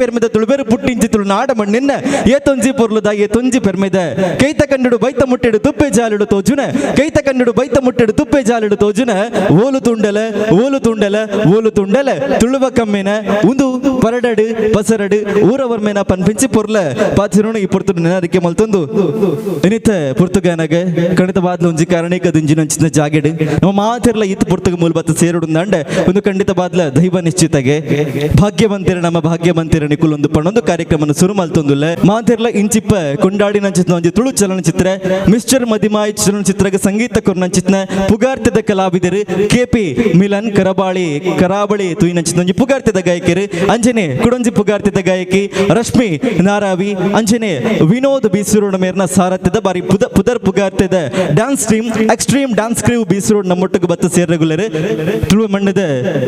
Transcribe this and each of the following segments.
ಕೆರ್ಮೆದ ತುಳುಬೇರು ಪುಟ್ಟಿಂಚಿ ತುಳು ನಾಡ ಮಣ್ಣಿನ ಏತೊಂಜಿ ಪೊರ್ಲುದ ಏತೊಂಜಿ ಪೆರ್ಮೆದ ಕೈತ ಕಂಡುಡು ಬೈತ ಮುಟ್ಟೆಡು ತುಪ್ಪೆ ಜಾಲಿಡು ತೋಜುನ ಕೈತ ಕಂಡುಡು ಬೈತ ಮುಟ್ಟೆಡು ತುಪ್ಪೆ ಜಾಲಿಡು ತೋಜುನ ಓಲು ತುಂಡಲ ಓಲು ತುಂಡಲ ಓಲು ತುಂಡಲ ತುಳುವ ಕಮ್ಮೆನ ಉಂದು ಪರಡಡು ಪಸರಡು ಊರವರ್ಮೇನ ಪನ್ಪಿಂಚಿ ಪೊರ್ಲ ಪಾಚಿರೋಣ ಈ ಪೊರ್ತು ನೆನರಿಕೆ ಮಲ್ತೊಂದು ಇನಿತ ಪುರ್ತುಗಾನಗ ಕಣಿತ ಬಾದ್ಲ ಒಂಜಿ ಕಾರಣಕ್ಕೆ ದುಂಜಿನಂಚಿನ ಜಾಗೆಡು ನಮ್ಮ ಮಾತಿರ್ಲ ಈತ ಪುರ್ತಗ ಮೂಲಬತ್ತ ಸೇರುಡು ಅಂಡೆ ಒಂದು ಖಂಡಿತ ಬಾದ್ಲ ದೈವ ನಿಶ್ಚಿತಗೆ ಭಾಗ್ಯವಂತಿರ ನಮ್ಮ ಭಾಗ್ಯವಂತಿರ ನಿಕುಲೊಂದು ಪಣ್ಣೊಂದು ಕಾರ್ಯಕ್ರಮ ಶುರು ಮಲ್ತೊಂದುಲ್ಲ ಮಾತಿರ್ಲ ಇಂಚಿಪ್ಪ ಕೊಂಡಾಡಿ ನಂಚಿನ ಒಂಜಿ ತುಳು ಚಲನಚಿತ್ರ ಮಿಸ್ಟರ್ ಮದಿಮಾಯಿ ಚಲನಚಿತ್ರಗ ಸಂಗೀತ ಕೊರ್ನಂಚಿನ ಪುಗಾರ್ತಿದ ಕಲಾವಿದರು ಕೆಪಿ ಮಿಲನ್ ಕರಾಬಳಿ ತುಯಿ ನಂಚಿನ ಒಂಜಿ ಪುಗಾರ್ತಿದ ಗಾಯಕಿರು ಅಂಜನೆ ಕುಡೊಂಜಿ ಪುಗಾರ್ತಿದ ಗಾಯಕಿ ರಶ್ಮಿ ನಾರಾವಿ ಅಂಜನೆ ವಿನೋದ್ ಬೀಸೂರೋಡ ಮೇರ್ನ ಸಾರಥ್ಯದ ಬಾರಿ ಪುದರ್ ಪುಗಾರ್ತಿದ dance team extreme dance crew ಬೀಸೂರೋಡ್ ನಮ್ಮೊಟ್ಟಿಗೆ ಬತ್ತ ಸೇರ್ರೆಗುಲರ್ ತುಳು ಮಣ್ಣದ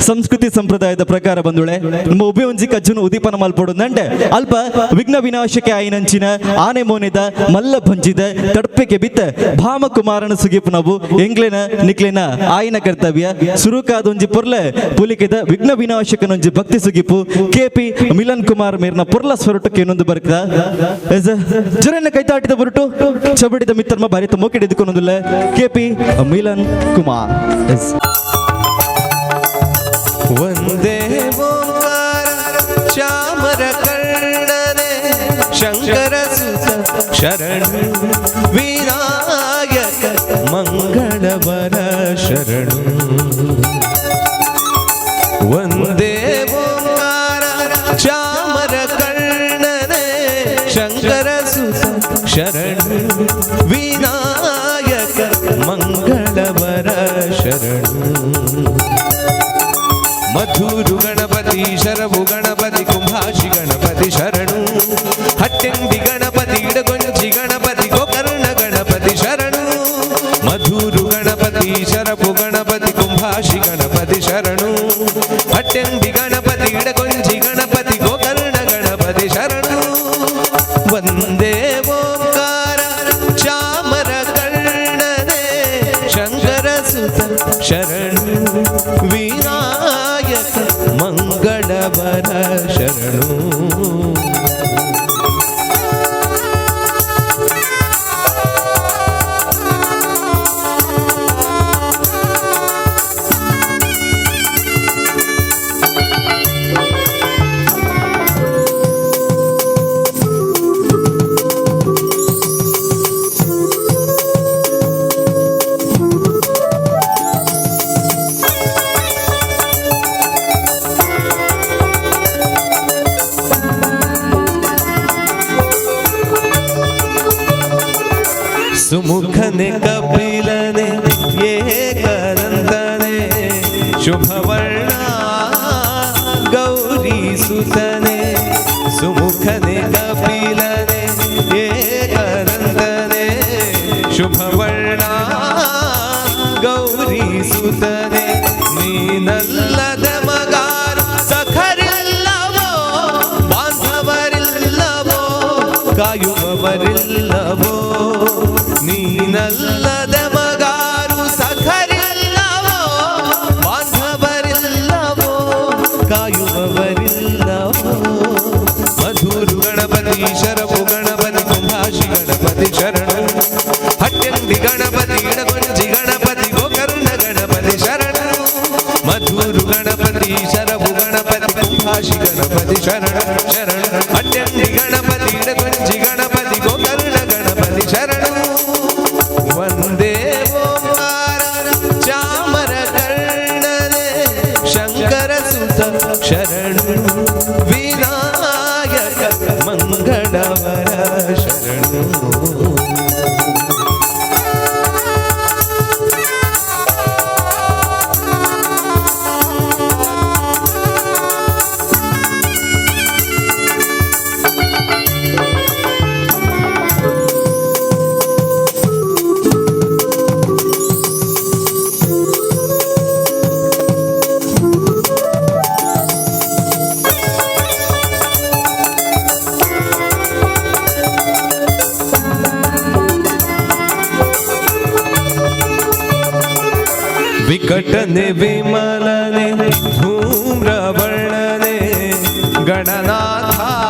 ಸಂಸ್ಕೃತಿ ಸಂಪ್ರದಾಯದ ಪ್ರಕಾರ ಬಂದುಳೆ ನಮ್ಮ ಉಬಿ ಒಂಜಿ ಕಜ್ಜುನು ಉದೀಪನ ಮಲ್ಪೊಡುಂದಂಡೆ ಅಲ್ಪ ವಿಘ್ನ ವಿನಾಶಕ್ಕೆ ಆಯಿನಂಚಿನ ಆನೆ ಮೋನೆದ ಮಲ್ಲ ಭಂಜಿದ ತಡ್ಪೆಗೆ ಬಿತ್ತ ಭಾಮ ಕುಮಾರನ ಸುಗಿಪು ನಾವು ಎಂಗ್ಲೆನ ನಿಕ್ಲೆನ ಆಯಿನ ಕರ್ತವ್ಯ ಸುರುಕಾದೊಂಜಿ ಪೊರ್ಲೆ ಪುಲಿಕೆದ ವಿಘ್ನ ವಿನಾಶಕನೊಂಜಿ ಭಕ್ತಿ ಸುಗಿಪು ಕೆಪಿ ಮಿಲನ್ ಕುಮಾರ್ ಮೇರ್ನ ಪೊರ್ಲ ಸ್ವರಟಕ್ಕೆ ಇನ್ನೊಂದು ಬರ್ಕದ ಜೊರೆನ ಕೈತಾಟಿದ ಬರುಟು ಚಬಡಿದ ಮಿತ್ರಮ ಭಾರಿ ಮೋಕೆಡೆ ಎದುಕೊಂಡೊಂದುಲ್ಲ ಕೆಪಿ ಮಿಲನ್ ಕುಮಾರ್ ವಂದೇ ಓಂಕಾರ ಚಾಮರ ಕರ್ಣನೆ ಶಂಕರ ಸುತ ಶರಣ ವಿನಾಯಕ ಮಂಗಳವರ ಶರಣು ವಂದೇ ಓಂಕಾರ ಚಾಮರ ಕರ್ಣನೆ ಶಂಕರ ಸುತ ಶರಣ ವಿನಾಯಕ ಮಂಗಳವರ ಶರಣು ಮಧುರು ಗಣಪತಿ ಶರಭು ಗಣಪತಿ ಕುಂಭಾಷಿ ಗಣಪತಿ ಶರಣು ಹಟ್ಟೆಂಡಿ ಗಣಪತಿ ಇಡಗೊಂಜಿ ಗಣಪತಿ ಗೋಕರ್ಣ ಗಣಪತಿ ಶರಣು ಮಧುರು ಗಣಪತಿ ಶರಭು ಗಣಪತಿ ಕುಂಭಾಷಿ ಗಣಪತಿ ಶರಣು ಹಟ್ಟೆಂಡಿ ಗಣಪತಿ ಇಡಗೊಂಜಿ ಗಣಪತಿ ಗೋಕರ್ಣ ಗಣಪತಿ ಶರಣು ವಂದೇ ಓಂಕಾರ ಚಾಮರ ಕರ್ಣನೆ ಶಂಕರ ಸುತ ಶರಣು ವಿನಾಯಕ ಮಂಗಳವರ ಶರಣು ಸುಮುಖನೆ ಕಪಿಲನೆ ಏಕದಂತನೆ ಶುಭವರ್ಣ ಗೌರಿ ಸುತನೆ ಸುಮುಖನೆ ಕಪಿಲನೆ ಏಕದಂತನೆ ಶುಭವರ್ಣ ಗೌರಿ ಸುತನೆ ನೀನಲ್ಲದ ಮಗಾರು ಸಖರಿಲ್ಲವೋ ಬಾಂಧವರಿಲ್ಲವೋ ಕಾಯುವವರಿಲ್ಲವೋ ನೀನಲ್ಲದ ಮಗಾರು ಸಖರಿಲ್ಲವೋ ಬಾಂಧವರಿಲ್ಲವೋ ಕಾಯುವವರಿಲ್ಲವೋ ಮಧುರು ಗಣಪತಿ ಶರಭು ಗಣಪತಿ ಕುಂಭಾಷಿ ಗಣಪತಿ ಶರಣು ಹಟ್ಟೆಂಡಿ ಗಣಪತಿ ಇಡಗೊಂಜಿ ಗಣಪತಿ ಗೋಕರ್ಣ ಗಣಪತಿ ಶರಣು ಮಧುರು ಗಣಪತಿ ಶರಭು ಗಣಪತಿ ಕುಂಭಾಷಿ ಗಣಪತಿ ಶರಣು ಶರಣು ಹಟ್ಟೆಂಡಿ ಗಣಪತಿ ಇಡಗೊಂಜಿ ಗಣಪತಿ ಗೋಕರ್ಣ ಗಣಪತಿ ಶರಣು ವಂದೇ ಓಂಕಾರ ಚಾಮರ ಕರ್ಣನೆ ಶಂಕರ ಸುತ ಶರಣು ವಿನಾಯಕ ಮಂಗಳವರ ಶರಣು विकटने विमलने धूम्रवर्णने गणनाथा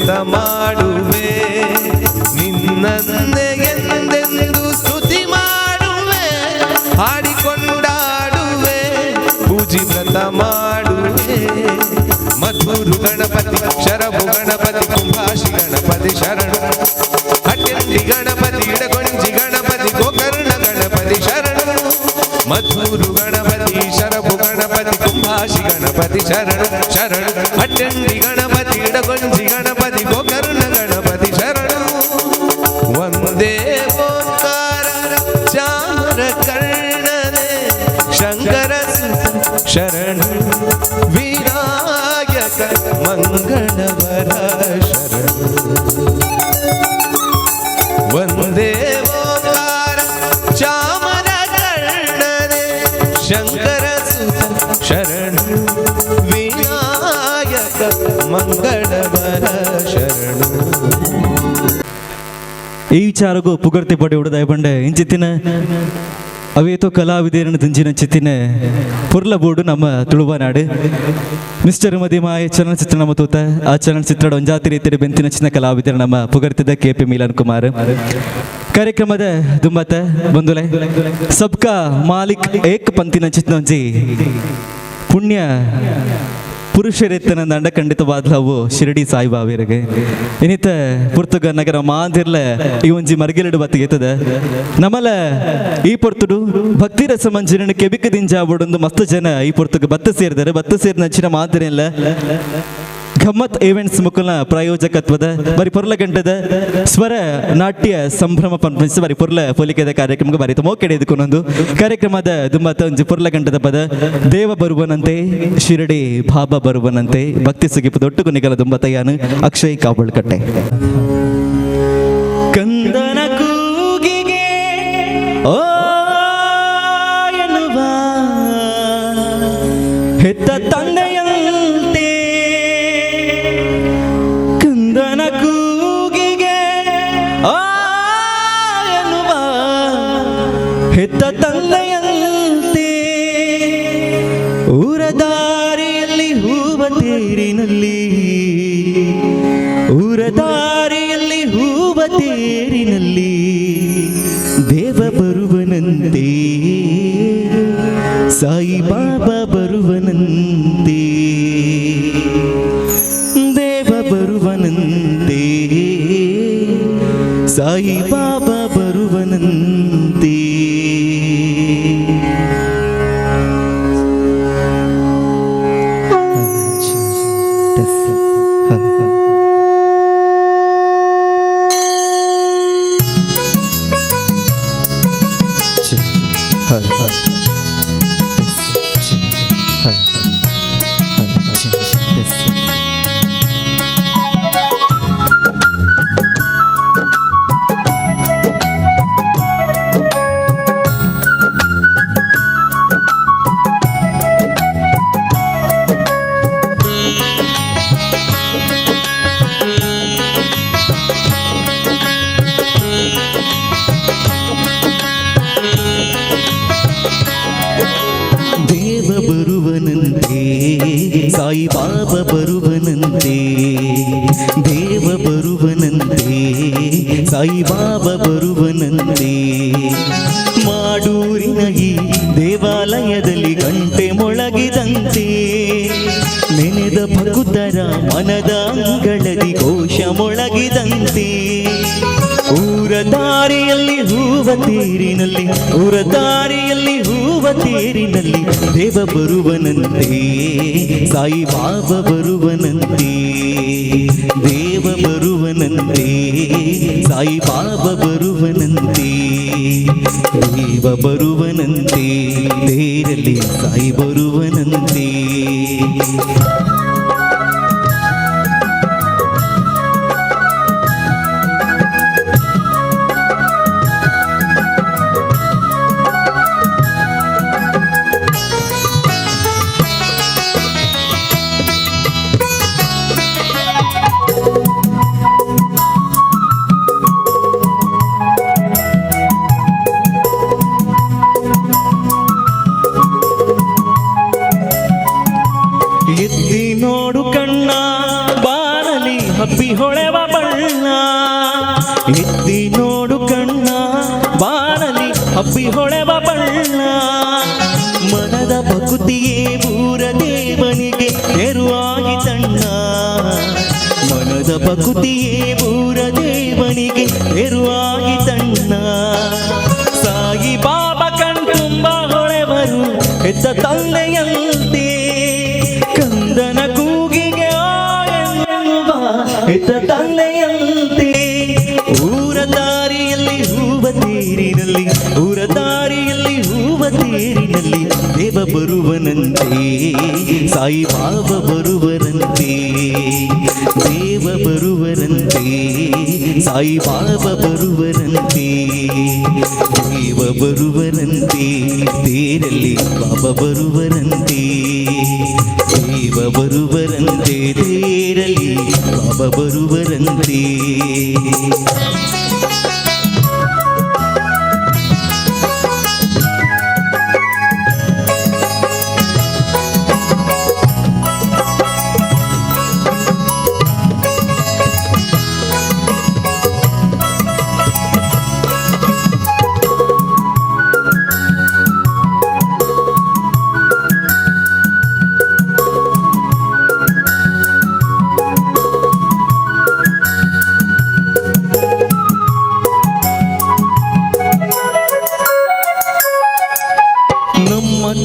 ವ್ರತ ಮಾಡುವೆ ನಿನ್ನನ್ನೇ ಎಂದೆಂದು ಸ್ತುತಿ ಮಾಡುವೆ ಹಾಡಿಕೊಂಡಾಡುವೆ ಪೂಜಿ ವ್ರತ ಮಾಡುವೆ ಮಧುರು ಗಣಪತಿ ಶರಭು ಗಣಪತಿ ಕುಂಭಾಷಿ ಗಣಪತಿ ಶರಣು ಹಟ್ಯಂಡಿ ಗಣಪತಿ ಇಡಗೊಂಜಿ ಗಣಪತಿ ಗೋಕರ್ಣ ಗಣಪತಿ ಶರಣು ಮಧುರು ಗಣಪತಿ ಶರಭು ಗಣಪತಿ ಕುಂಭಾಷಿ ಗಣಪತಿ ಶರಣು ಶರಣು ಹಟ್ಯಂಡಿ ಗಣಪತಿ ಇಡಗೊಂಜಿ ಗಣಪತಿ ಗೋಕರ್ಣ ಗಣಪತಿ ಶರಣು ವಂದೇ ಓಂಕಾರ ಚಾಮರ ಕರ್ಣನೆ ಶಂಕರ ಶರಣು ವಿನಾಯಕ ಮಂಗಳವರ ಶರಣು ವಂದೇ ಓಂಕಾರ ಚಾಮರ ಕರ್ಣನೆ ಶಂಕರ ಶರಣು ವಿನಾಯಕ ಮಂಗಳವರ ಶರಣು. ಈ ವಿಚಾರಗೂ ಪುಗರ್ತಿ ಪಡೆ ಉಡದಾಯ ಬಂಡೆ ಇಂಚಿತ್ತಿನ ಅವೇತೋ ಕಲಾವಿದೇರನ್ನು ದಿಂಜಿನ ಚಿತ್ತಿನ ಪುರ್ಲ ಬೋರ್ಡು ನಮ್ಮ ತುಳುವನಾಡು ಮಿಸ್ಟರ್ ಮದಿಮಾಯ ಚಲನಚಿತ್ರ ನಮ್ಮ ತೂತ ಆ ಚಲನಚಿತ್ರ ಒಂಜಾತಿ ರೀತಿಯ ಬೆಂತಿನ ಚಿನ್ನ ಕಲಾವಿದರು ನಮ್ಮ ಪುಗರ್ತಿದ KP ಮಿಲನ್ ಕುಮಾರ್ ಕಾರ್ಯಕ್ರಮದ ದುಂಬತ ಬಂದುಲೆ ಸಬ್ಕಾ ಮಾಲಿಕ್ ಏಕ್ ಪಂತಿನ ಚಿತ್ನೊಂಜಿ ಪುಣ್ಯ ಪುರುಷರೆತ್ತನ ದಂಡ ಖಂಡಿತವಾದ್ಲವು ಶಿರಡಿ ಸಾಯಿಬಾವಿರಿಗೆ ಇನ್ನಿತ ಪುರ್ತುಗ ನಗರ ಮಾಂದಿರ್ಲ ಈ ಒಂಜಿ ಮರ್ಗಿಲಡು ಬತ್ತಿಗೆತದ ನಮಲ ಈ ಪೊರ್ತುಡು ಭಕ್ತಿ ರಸ ಮಂಜಿನ ಕೆಬಿಕದಿಂಜ ಬಡೊಂದು ಮಸ್ತ್ ಜನ ಈ ಪೊರ್ತುಗ ಬತ್ತ ಸೇರಿದಾರೆ ಬತ್ತ ಸೇರಿದ ನಚ್ಚಿನ ಮಾದರಿಯಲ್ಲ ಗಮ್ಮತ್ ಈವೆಂಟ್ಸ್ ಮುಖಲ ಪ್ರಾಯೋಜಕತ್ವದ ಬರಿ ಪೊರ್ಲ ಗಂಟದ ಸ್ವರ ನಾಟ್ಯ ಸಂಭ್ರಮ ಪಂಪಿಸಿ ಬರಿ ಪೊರ್ಲ ಪೋಲಿಕೆದ ಕಾರ್ಯಕ್ರಮಕ್ಕೆ ಬರೀತ ಮೋಕೆಡೆದುಕೊಂಡೊಂದು ಕಾರ್ಯಕ್ರಮದ ದುಂಬತ್ತ ಒಂಜಿ ಪೊರ್ಲ ಗಂಟದ ಪದ ದೇವ ಬರುವನಂತೆ ಶಿರಡಿ ಬಾಬಾ ಬರುವನಂತೆ ಭಕ್ತಿ ಸುಗಿಪದ ಒಟ್ಟುಗು ನಿಗಲ ದುಂಬತ್ತಯ್ಯನು ಅಕ್ಷಯ್ ಕಾಬಳ್ಕಟ್ಟೆ ಕಂದನ ಕೂಗಿಗೆ ಓ ಎನ್ನುವ ಹೆತ್ತ ತಂದೆಯಂತೆ ಕಂದನ ಕೂಗಿಗೆ ಆ ಎನ್ನುವ ಹೆತ್ತ ತಂದೆಯಂತೆ ಊರ ದಾರಿಯಲ್ಲಿ ಹೂವ ತೇರಿನಲ್ಲಿ ಊರ ದಾರಿಯಲ್ಲಿ ಹೂವ ತೇರಿನಲ್ಲಿ ದೇವ ಬರುವನಂತೆ ಸಾಯಿ ಬಾಬಾ ಬರುವನಂತೆ ದೇವ ಬರುವನಂತೆ ಸಾಯಿ ಬಾಬಾ ಬರುವನಂತೆ ದೇವ ಬರುವನಂತೆ ಸಾಯಿ ಬಾಬಾ ಬರುವನಂತೆ ದೇವ ಬರುವನಂತೆ ಸಾಯಿ ಬಾಬಾ ಬರುವನಂತೆ ಮಾಡೂರಿನ ಈ ದೇವಾಲಯದಲ್ಲಿ ಗಂಟೆ ಮೊಳಗಿದಂತೆ ನೆನೆದ ಭಕ್ತರ ಮನದ ಅಂಗಳದಿ ಘೋಷ ಮೊಳಗಿದಂತೆ ಊರ ದಾರಿಯಲ್ಲಿ ಹೂವ ತೇರಿನಲ್ಲಿ ಊರ ದಾರಿಯಲ್ಲಿ ಹೂವ ತೇರಿನಲ್ಲಿ ದೇವ ಬರುವನಂತೆ ಸಾಯಿ ಬಾಬಾ ಬರುವನಂತೆ ದೇವ ಬರುವನಂತೆ ಸಾಯಿ ಬಾಬಾ ಬರುವನಂತೆ ದೇವ ಬರುವನಂತೆ ತೇರಲ್ಲಿ ಸಾಯಿ ಬರುವನಂತೆ ಹೊಳೆವ ಬಣ್ಣ ಎತ್ತಿ ನೋಡು ಕಣ್ಣ ಬಾನಲಿ ಹಬ್ಬಿ ಹೊಳೆವ ಬಣ್ಣ ಮನದ ಭಕುತಿಯೇ ಊರ ದೇವನಿಗೆ ಎರುವಾಗಿ ತಣ್ಣ ಮನದ ಭಕುತಿಯೇ ಊರ ದೇವನಿಗೆ ಎರುವಾಗಿ ತಣ್ಣ ಸಾಯಿ ಬಾಬಾ ಕಣ್ತುಂಬ ಹೊಳೆವರು ಹೆತ್ತ ತಂದೆಯಂತೆ ಕಂದನ ಕೂಗಿಗೆ ಎನ್ನುವ ಹೆತ್ತ ತಂದೆಯಂತೆ ಊರ ದಾರಿಯಲ್ಲಿ ಹೂವ ತೇರಿನಲ್ಲಿ ಊರ ದಾರಿಯಲ್ಲಿ ಹೂವ ತೇರಿನಲ್ಲಿ ದೇವ ಬರುವನಂತೆ ಸಾಯಿ ಬಾಬಾ ಬರುವರಂತೆ ದೇವ ಬರುವರಂತೆ ಸಾಯಿ ಬಾಬಾ ಬರುವರಂತೆ ದೇವ ಬರುವರಂತೆ ತೇರಲ್ಲಿ ಬಾಬಾ ಬರುವರಂತೆ ದೇವ ಬರುವರಂತೆ ತೇರಲ್ಲಿ ಬಾಬಾ ಬರುವರಂತೆ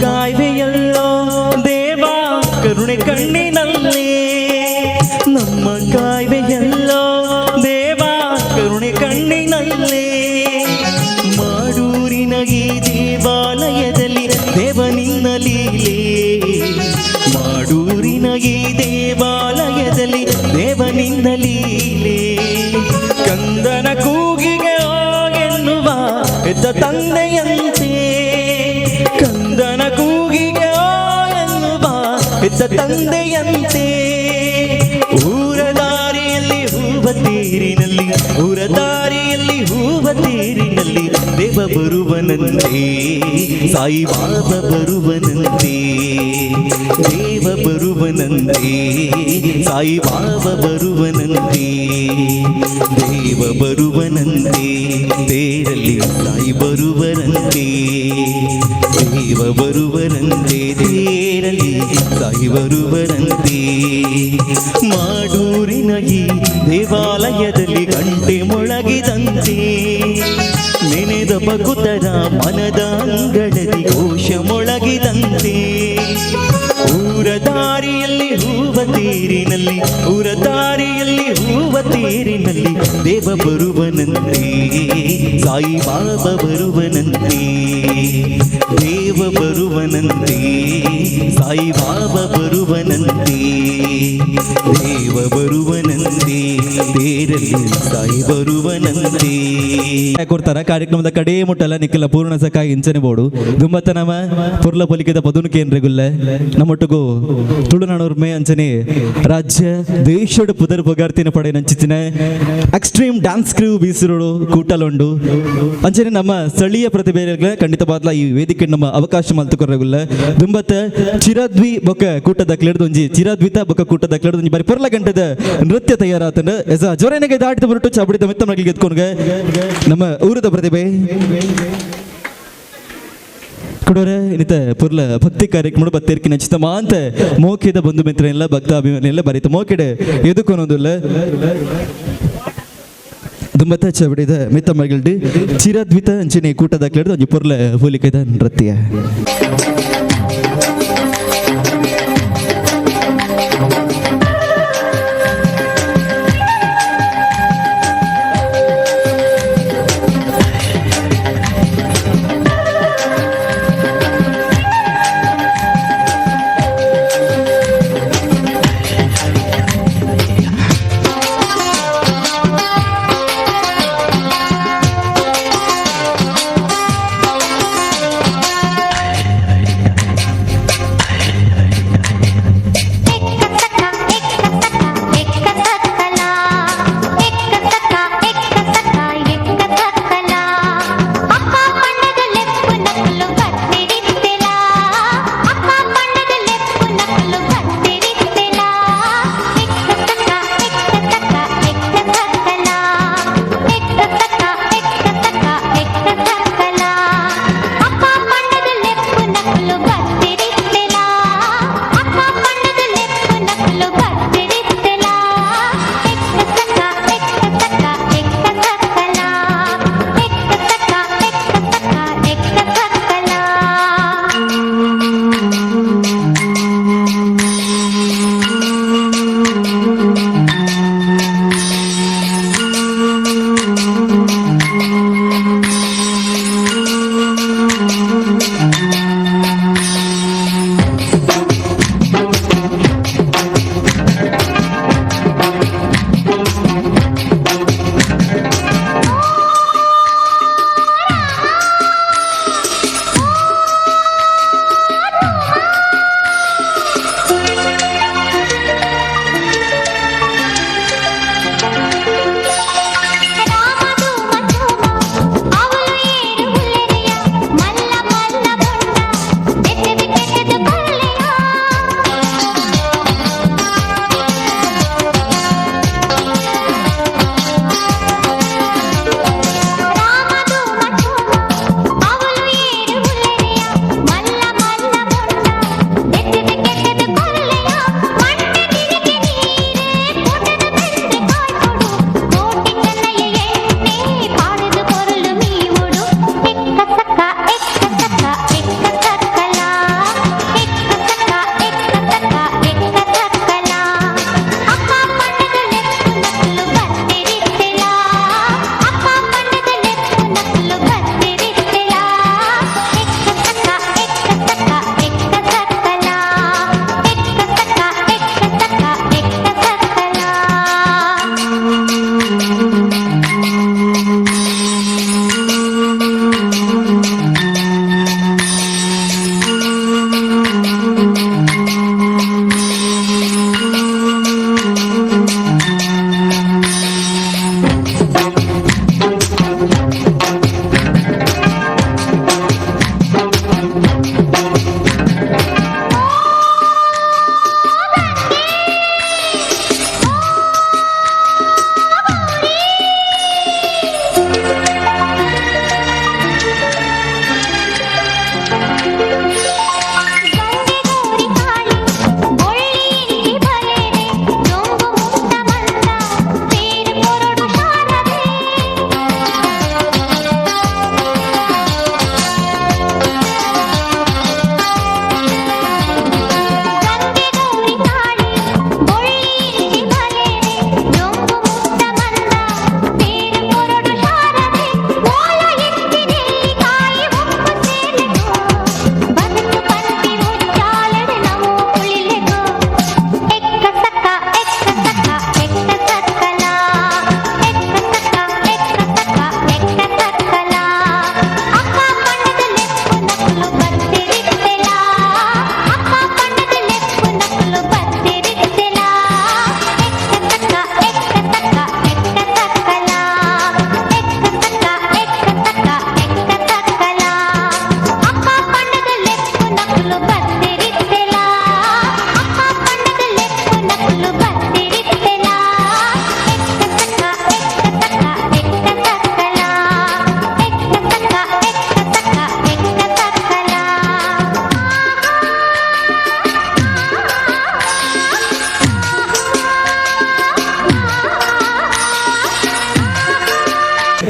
ಕಾಯ್ದೆಯಲ್ಲೋ ದೇವ ಕರುಣೆ ಕಣ್ಣಿನಲ್ಲಿ ನಮ್ಮ ಕಾಯ್ದೆಯಲ್ಲೋ ದೇವ ಕರುಣೆ ಕಣ್ಣಿನಲ್ಲಿ ಮಾಡೂರಿನ ಈ ದೇವಾಲಯದಲ್ಲಿ ದೇವನಿನ್ನ ಲೀಲೆ ಮಾಡೂರಿನ ಈ ದೇವಾಲಯದಲ್ಲಿ ದೇವನಿನ್ನ ಲೀಲೆ ಕಂದನ ಕೂಗಿಗೆ ಎನ್ನುವ ಹೆತ್ತ ತಂದೆಯಂತೆ ಕಂದನ ಕೂಗಿಗೆ ಎನ್ನುವ ಹೆತ್ತ ತಂದೆಯಂತೆ ಊರ ದಾರಿಯಲ್ಲಿ ಹೂವ ತೇರಿನಲ್ಲಿ ಊರ ದಾರಿಯಲ್ಲಿ ಹೂವ ತೇರಿನಲ್ಲಿ ದೇವ ಬರುವನಂತೆ ಸಾಯಿ ಬಾಬಾ ಬರುವನಂತೆ ದೇವ ಬರುವನಂತೆ ಸಾಯಿ ಬಾಬಾ ಬರುವನಂತೆ ದೇವ ಬರುವನಂತೆ ತೇರಲ್ಲಿ ಸಾಯಿ ಬರುವರಂತೆ ದೇವ ಬರುವರಂತೆ ತೇರಲ್ಲಿ ಸಾಯಿ ಬರುವರಂತೆ ಮಾಡೂರಿನ ಈ ದೇವಾಲಯದಲ್ಲಿ ಗಂಟೆ ಮೊಳಗಿದಂತೆ ನೆನೆದ ಭಕ್ತರ ಮನದ ಅಂಗಳದಿ ಘೋಷ ಮೊಳಗಿದಂತೆ ಊರ ದಾರಿಯಲ್ಲಿ ಹೂವ ತೇರಿನಲ್ಲಿ ಊರ ದಾರಿಯಲ್ಲಿ ಹೂವ ತೇರಿನಲ್ಲಿ ದೇವ ಬರುವನಂತೆ ಸಾಯಿ ಬಾಬಾ ಬರುವನಂತೆ ದೇವ ಬರುವನಂತೆ ಸಾಯಿ ಬಾಬಾ ಬರುವನಂತೆ ದೇವ ಬರುವನಂತೆ ತೇರಲ್ಲಿ ಸಾಯಿ ಬರುವನಂತೆ ಕೊಡ್ತಾರ ಕಾರ್ಯಕ್ರಮದ ಕಡೆ ಮುಟ್ಟಲ್ಲ ನಿಖಿಲ ಪೂರ್ಣ ಸಕ ಇಂಚನೆ ಬೋಡು ದುಂಬತ್ತ ನಮ ಪುರ್ಲ ಪೊಲಿಕೆದ ಪದುನು ಕೇಂದ್ರಗುಲ್ಲ ನಮ್ಮೊಟ್ಟಿಗೂ ತುಳುನಾಡೋರ್ಮೆ ಅಂಚನೆ ರಾಜ್ಯ ದೇಶದ ಪುದರ್ ಪಗಾರ್ತಿನ ಪಡೆ ನಂಚಿನ ಎಕ್ಸ್ಟ್ರೀಮ್ ಡ್ಯಾನ್ಸ್ ಕ್ರೂ ಬೀಸಿರೋಡು ಕೂಟಲುಂಡು ಅಂಚನೆ ನಮ್ಮ ಸ್ಥಳೀಯ ಪ್ರತಿಭೆಗಳ ಖಂಡಿತ ಬಾದ್ಲ ಈ ವೇದಿಕೆ ನಮ್ಮ ಅವಕಾಶ ಮಲ್ತುಕೊರಗುಲ್ಲ ದುಂಬತ್ತ ಚಿರಾದ್ವಿ ಬೊಕ್ಕ ಕೂಟದ ಕ್ಲೇಡ್ದೊಂಜಿ ಚಿರಾದ್ವಿತ ಬೊಕ್ಕ ಕೂಟದ ಕ್ಲೇಡ್ದೊಂಜಿ ಬರೀ ಪುರ್ಲ ಗಂಟದ ನೃತ್ಯ ತಯಾರಾತನ ಎಸ ಜೋರೆನಗೆ ದಾಟಿದ ಬರುಟ್ಟು ಚಾಬಡಿದ ಮಿತ್ತ ಮಗಳಿಗೆ ಎತ್ಕೊಂಡ್ಗೆ ನಮ್ಮ ಊರದ ಪ್ರತಿಭೆ ಕೊಡೋರೆ ಇನ್ನಿತ ಪುರ್ಲ ಭಕ್ತಿ ಕಾರ್ಯಕ್ರಮ ಬತ್ತೇರ್ಕಿ ನಚಿತ ಮಾಂತ ಮೋಕೆದ ಬಂಧು ಮಿತ್ರ ಎಲ್ಲ ಭಕ್ತ ಅಭಿಮಾನಿ ಎಲ್ಲ ಬರೀತ ಮೋಕೆಡೆ ಎದುಕೊನೋದಿಲ್ಲ ದುಂಬತ್ತ ಚಬಡಿದ ಮಿತ್ತ ಮಗಳ್ದು ಚಿರಾದ್ವಿತ ಅಂಚನೆ ಕೂಟದ ಕೇಳಿದ ಒಂಜಿ ಪುರ್ಲ ಹೋಲಿಕೆದ ನೃತ್ಯ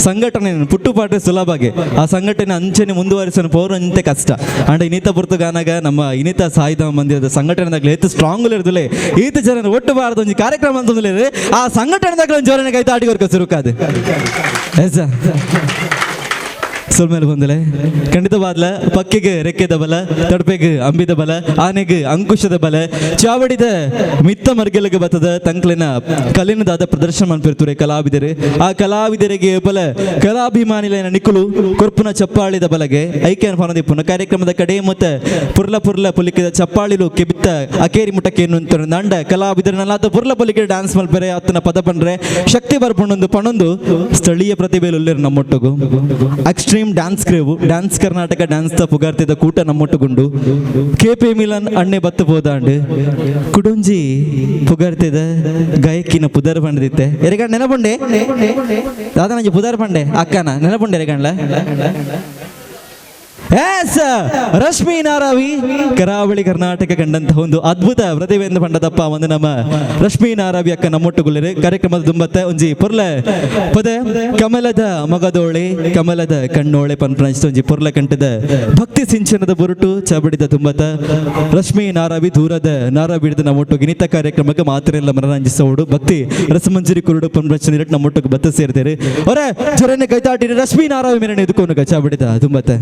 ಸಂಘಟನೆ ಪುಟ್ಟುಪಾಟ್ರೆ ಸುಲಭಗೆ ಆ ಸಂಘಟನೆ ಅಂಚನೆ ಮುಂದುವರಿಸಲು ಪೌರಂತೆ ಕಷ್ಟ ಅಂಡ್ ಇನ್ನಿತ ಪುರ್ತಗಾನಾಗ ನಮ್ಮ ಇನ್ನಿತ ಸಾಹಿತ್ಯ ಮಂದಿರದ ಸಂಘಟನೆದಾಗಲೇ ಎತ್ತು ಸ್ಟ್ರಾಂಗ್ ಇರ್ದಲೆ ಈತ ಜನ ಒಟ್ಟು ಬಾರದು ಒಂದು ಕಾರ್ಯಕ್ರಮ ಅಂತಂದ್ರೆ ಆ ಸಂಘಟನೆದಾಗಲೇ ಒಂದು ಜೋರನೆ ಕೈತ ಆಟಿಗೋರ್ಕ ಸುರುಕಾದು ಎಸ ಸುಲ್ಮೇಲೆ ಬಂದಲೆ ಖಂಡಿತವಾದ್ಲ ಪಕ್ಕಿಗೆ ರೆಕ್ಕೆದ ಬಲ ತಡಪೆಗೆ ಅಂಬಿದ ಬಲ ಆನೆಗೆ ಅಂಕುಶದ ಬಲ ಚಾವಡಿದ ಮಿತ್ತ ಮರ್ಗೆಲಗೆ ಬತ್ತದ ತಂಕ್ಲಿನ ಕಲಿನದಾದ ಪ್ರದರ್ಶನ ಮನ್ಪಿರ್ತುರೆ ಕಲಾವಿದರೆ ಆ ಕಲಾವಿದರಿಗೆ ಬಲ ಕಲಾಭಿಮಾನಿಲೈನ ನಿಕ್ಕುಲು ಕೊರ್ಪುನ ಚಪ್ಪಾಳಿದ ಬಲಗೆ ಐಕ್ಯ ಅನುಭವದಿಪ್ಪುನ ಕಾರ್ಯಕ್ರಮದ ಕಡೆ ಮತ್ತೆ ಪುರ್ಲ ಪುಲಿಕಿದ ಚಪ್ಪಾಳಿಲು ಕೆಬಿತ್ತ ಅಕೇರಿ ಮುಟಕ್ಕೆ ನಂಡ ಕಲಾವಿದರನಲ್ಲಾದ ಪುರ್ಲ ಪುಲಿಕೆ ಡ್ಯಾನ್ಸ್ ಮಲ್ಪೆರೆ ಆತನ ಪದ ಪಂಡ್ರೆ ಶಕ್ತಿ ಬರ್ಪಣ್ಣೊಂದು ಪಣೊಂದು ಸ್ಥಳೀಯ ಪ್ರತಿಭೆಯಲ್ಲಿ ಉಳ್ಳೇರು ನಮ್ಮೊಟ್ಟಗು extreme dance crew dance Karnataka dance ತ ಪುಗಾರ್ತಿದ ಕೂಟ ನಮ್ಮೊಟ್ಟುಗುಂಡು KP ಮಿಲನ್ ಅಣ್ಣೆ ಬತ್ತು ಹೋದಾಂಡು ಕುಡುಂಜಿ ಪುಗಾರ್ತಿದ ಗಾಯಕಿನ ಪುದರ್ ಪಂಡದಿತ್ತೆ ಎರೆಗಂಡ ನೆನಪುಂಡೆ ದಾದ ನಂಜಿ ಪುದರ್ ಪಂಡೆ ಅಕ್ಕನ ನೆನಪುಂಡೆ ಎರೆಗಂಡ್ಲ ಎಸ್ ರಶ್ಮಿ ನಾರಾವಿ ಕರಾವಳಿ ಕರ್ನಾಟಕ ಕಂಡಂತಹ ಒಂದು ಅದ್ಭುತ ಪ್ರತಿಭೆಯಿಂದ ಪಂಡದಪ್ಪ ಒಂದು ನಮ್ಮ ರಶ್ಮಿ ನಾರಾವಿ ಅಕ್ಕ ನಮ್ಮೊಟ್ಟುಗುಳ್ಳರೆ ಕಾರ್ಯಕ್ರಮದ ತುಂಬತ್ತೆ ಒಂಜಿ ಪುರ್ಲೆ ಪದ ಕಮಲದ ಮಗದೋಳೆ ಕಮಲದ ಕಣ್ಣೋಳೆ ಪನ್ಪ್ರಣಿಸ್ತು ಒಂಜಿ ಪುರ್ಲೆ ಕಂಠದ ಭಕ್ತಿ ಸಿಂಚನದ ಬುರುಟು ಚಬಡಿದ ತುಂಬತ್ತ ರಶ್ಮಿ ನಾರಾವಿ ದೂರದ ನಾರಾವಿ ಹಿಡಿದು ನಮ್ಮೊಟ್ಟು ಗಿನಿತ ಕಾರ್ಯಕ್ರಮಕ್ಕೆ ಮಾತ್ರ ಎಲ್ಲ ಮನರಂಜಿಸೋಡು ಭಕ್ತಿ ರಸಮಂಜರಿ ಕುರುಡು ಪನ್ಪ್ರಣಿಸ್ತು ನಮ್ಮೊಟ್ಟಿಗೆ ಬತ್ತ ಸೇರ್ತಾರೆ ಅವರ ಜೊರೆನೆ ಕೈತಾಟಿರಿ ರಶ್ಮಿ ನಾರಾವಿ ಮೇರೆ ಎದುಕೊಂಡು ಚಬಡಿದ ತುಂಬತ್ತೆ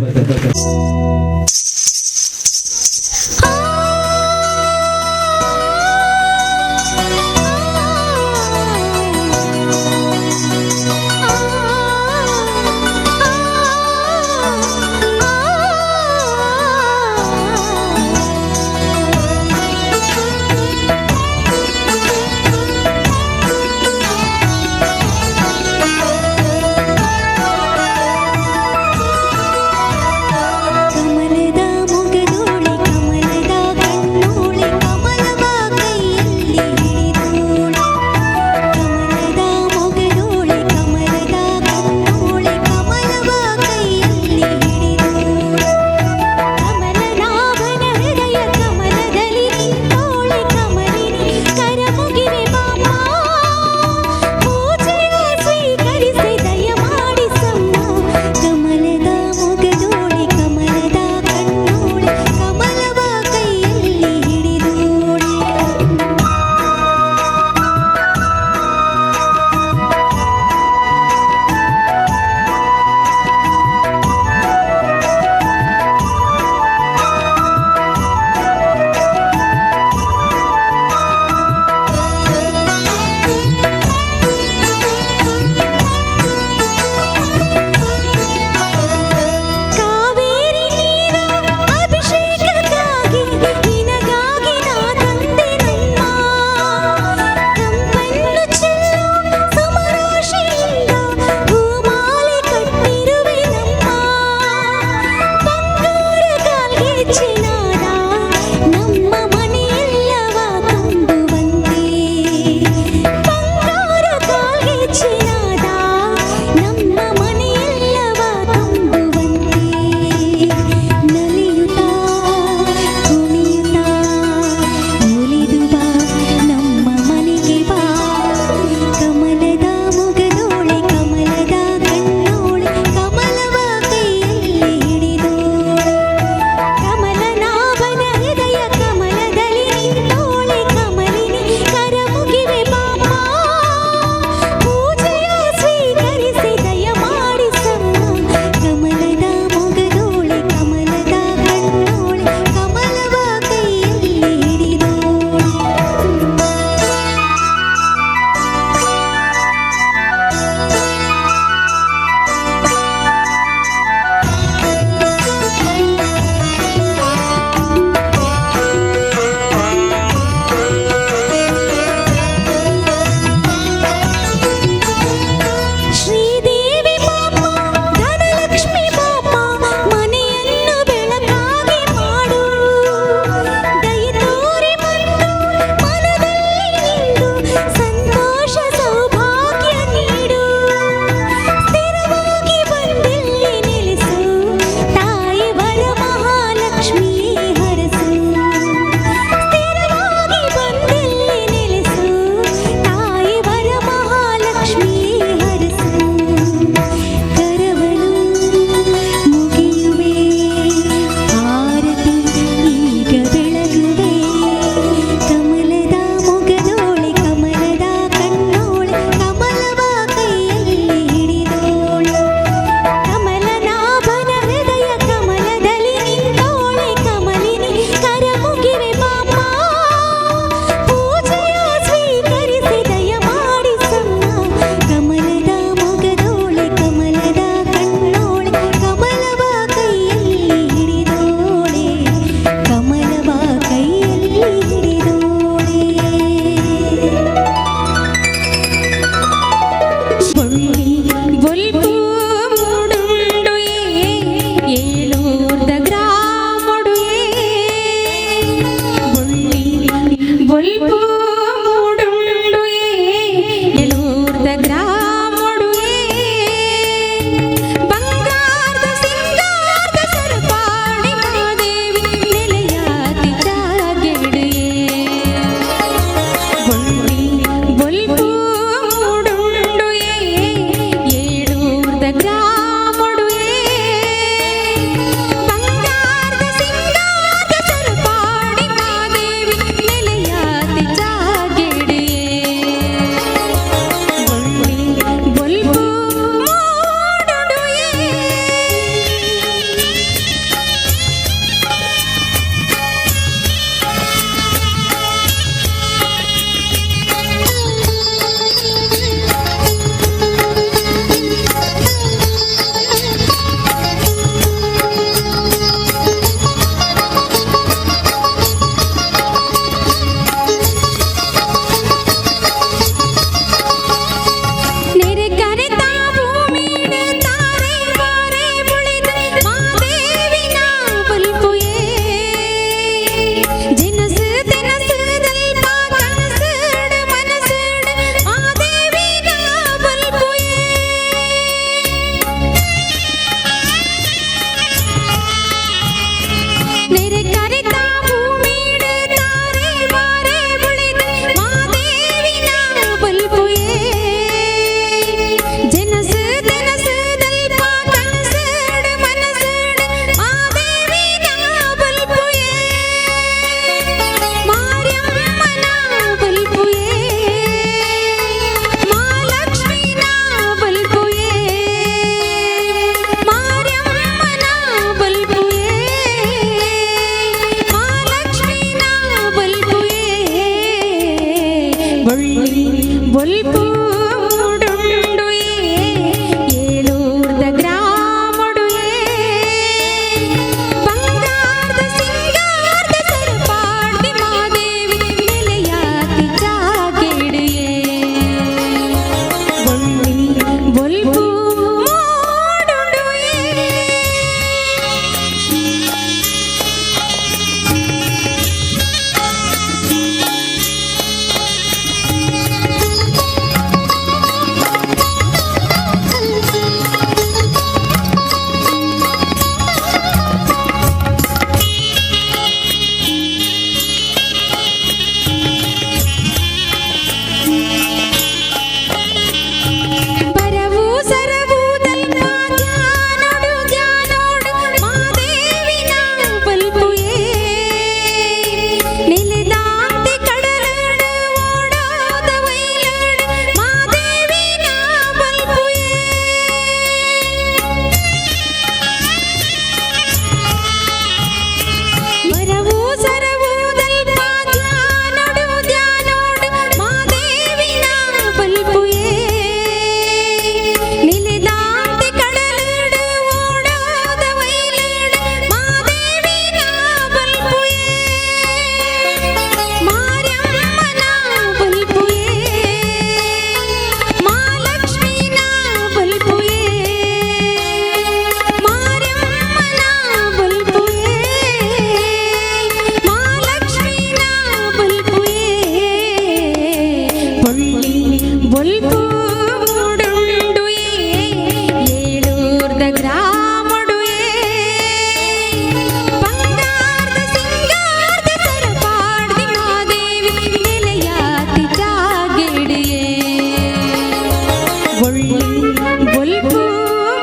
ಬೊಲ್ಪು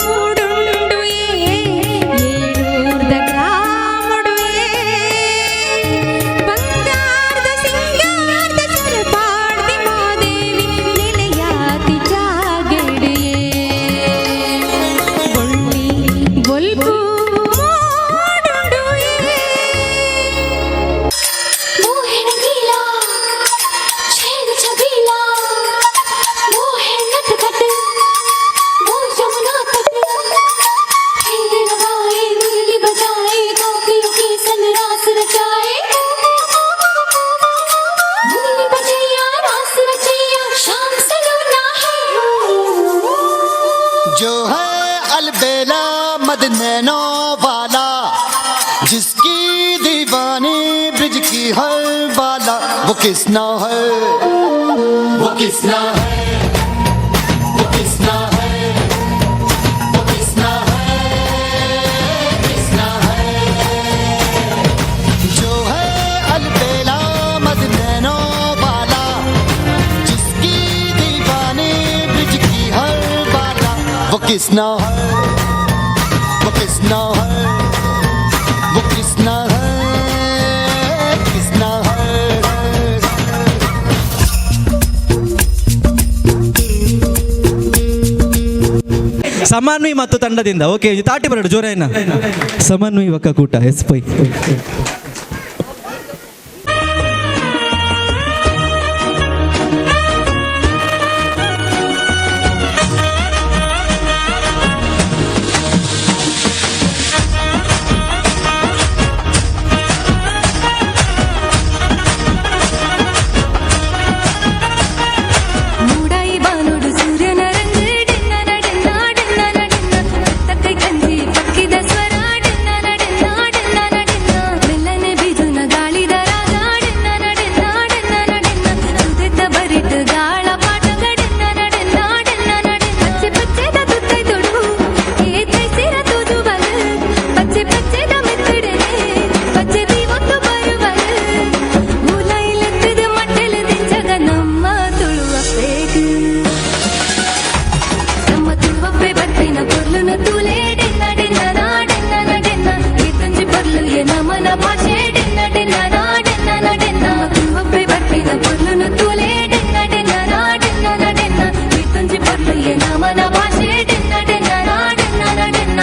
ಮೂಡುಂಡುವೆ ಏಳೂರ್ದ ಗ್ರಾಮುಡುವೆ ಬಂಗಾರದ ಸಿಂಗಾರದ ಸರಪಾಡ್ದಿ ಮಾದೇವಿ ನಿಲೆಯಾತಿ ಜಾಗೆಡೆಯೇ ಬೊಲ್ಪು ಮೂಡುಂಡುವೆ मोहन गीला छेद छबीला मोहन नटखट मोह जमुना तट खेल लगाए मुरली बजाए गोपियों की सनरास रचाए मुरली बजैया रास रचैया शाम सलोना है जो है अलबेला मद नैनो वाला जिसकी दीवानी ब्रिज की हर वाला वो किसना है वो किसना है वो किसना है वो किसना है किसना है जो है अलबेला मद नैनो वाला जिसकी दीवानी ब्रिज की हर वाला वो किसना है वो किसना है वो किसना है किसना है ಸಮನ್ವಿ ಮತ್ತು ತಂಡದಿಂದ ಓಕೆ ತಾಟಿ ಬರಡು ಜೋರೇನ ಸಮನ್ವಿ ಒಕ್ಕೂಟ ಎಸ್ಪೈ ಮೂಡಾಯಿ ಬಾನುಡು ಸೂರ್ಯನ ರಂಗು ಡಿನ್ನ ನಡಿನ್ನ ಡಿನ್ನ ನಡಿನ್ನ ತಕ್ಕೈ ಕಂಜಿ ಪಕ್ಕಿದ ಸ್ವರ ಡಿನ್ನ ನಡಿನ್ನ ಡಿನ್ನ ನಡಿನ್ನ ಮೆಲ್ಲನೆ ಬಿದುನ ಗಾಳಿದ ರಾಗ ಡಿನ್ನ ನಡಿನ್ನ ಡಿನ್ನ ನಡಿನ್ನ ಸುದೆತ್ತ ಬರಿಟ್ಟು ಗಾಳ ಪಾಠಗ ಡಿನ್ನ ನಡಿನ್ನ ಡಿನ್ನ ನಡಿನ್ನ ಪಚ್ಚೆ ಪಚ್ಚೆದ ತುತ್ತೈ ತೊಡು ಏತೈ ಸಿರ ತುದು ಬಲು ಪಚ್ಚೆ ಪಚ್ಚೆದ ಮೆತ್ತುಡೆನೆ ಪಚ್ಚೆ ದೀವತ್ತು ಬರುವಲು ಮೂಲೈಲೆತ್ತದ ಮಟ್ಟಲು ದಿಚ್ಚಗ ನಮ್ಮ ತುಳುವ ಬೇಗ ನಮ್ಮ ತುಳುವಪ್ಪೆ ಬರ್ತಿನ ಪೊರ್ಲುನ ತೂಲೆ ಡಿನ್ನ ಡಿನ್ನ ನಾಡೆನ್ನ ನಡೆನ್ನ ಗೀತಂಜಿ ಪೊರ್ಲು ಎ ನಮನ ಭಾಷೆ ಡಿನ್ನ ಡಿನ್ನ ನಾಡೆನ್ನ ನಡೆನ್ನ ತುಳುವಪ್ಪೆ ಬರ್ತಿನ ಪೊರ್ಲುನ ತೂಲೆ ಡಿನ್ನ ಡಿನ್ನ ನಾಡೆನ್ನ ನಡೆನ್ನ ಗೀತಂಜಿ ಪೊರ್ಲು ಎ ನಮನ ಭಾಷೆ ಡಿನ್ನ ಡಿನ್ನ ನಾಡೆನ್ನ ನಡೆನ್ನ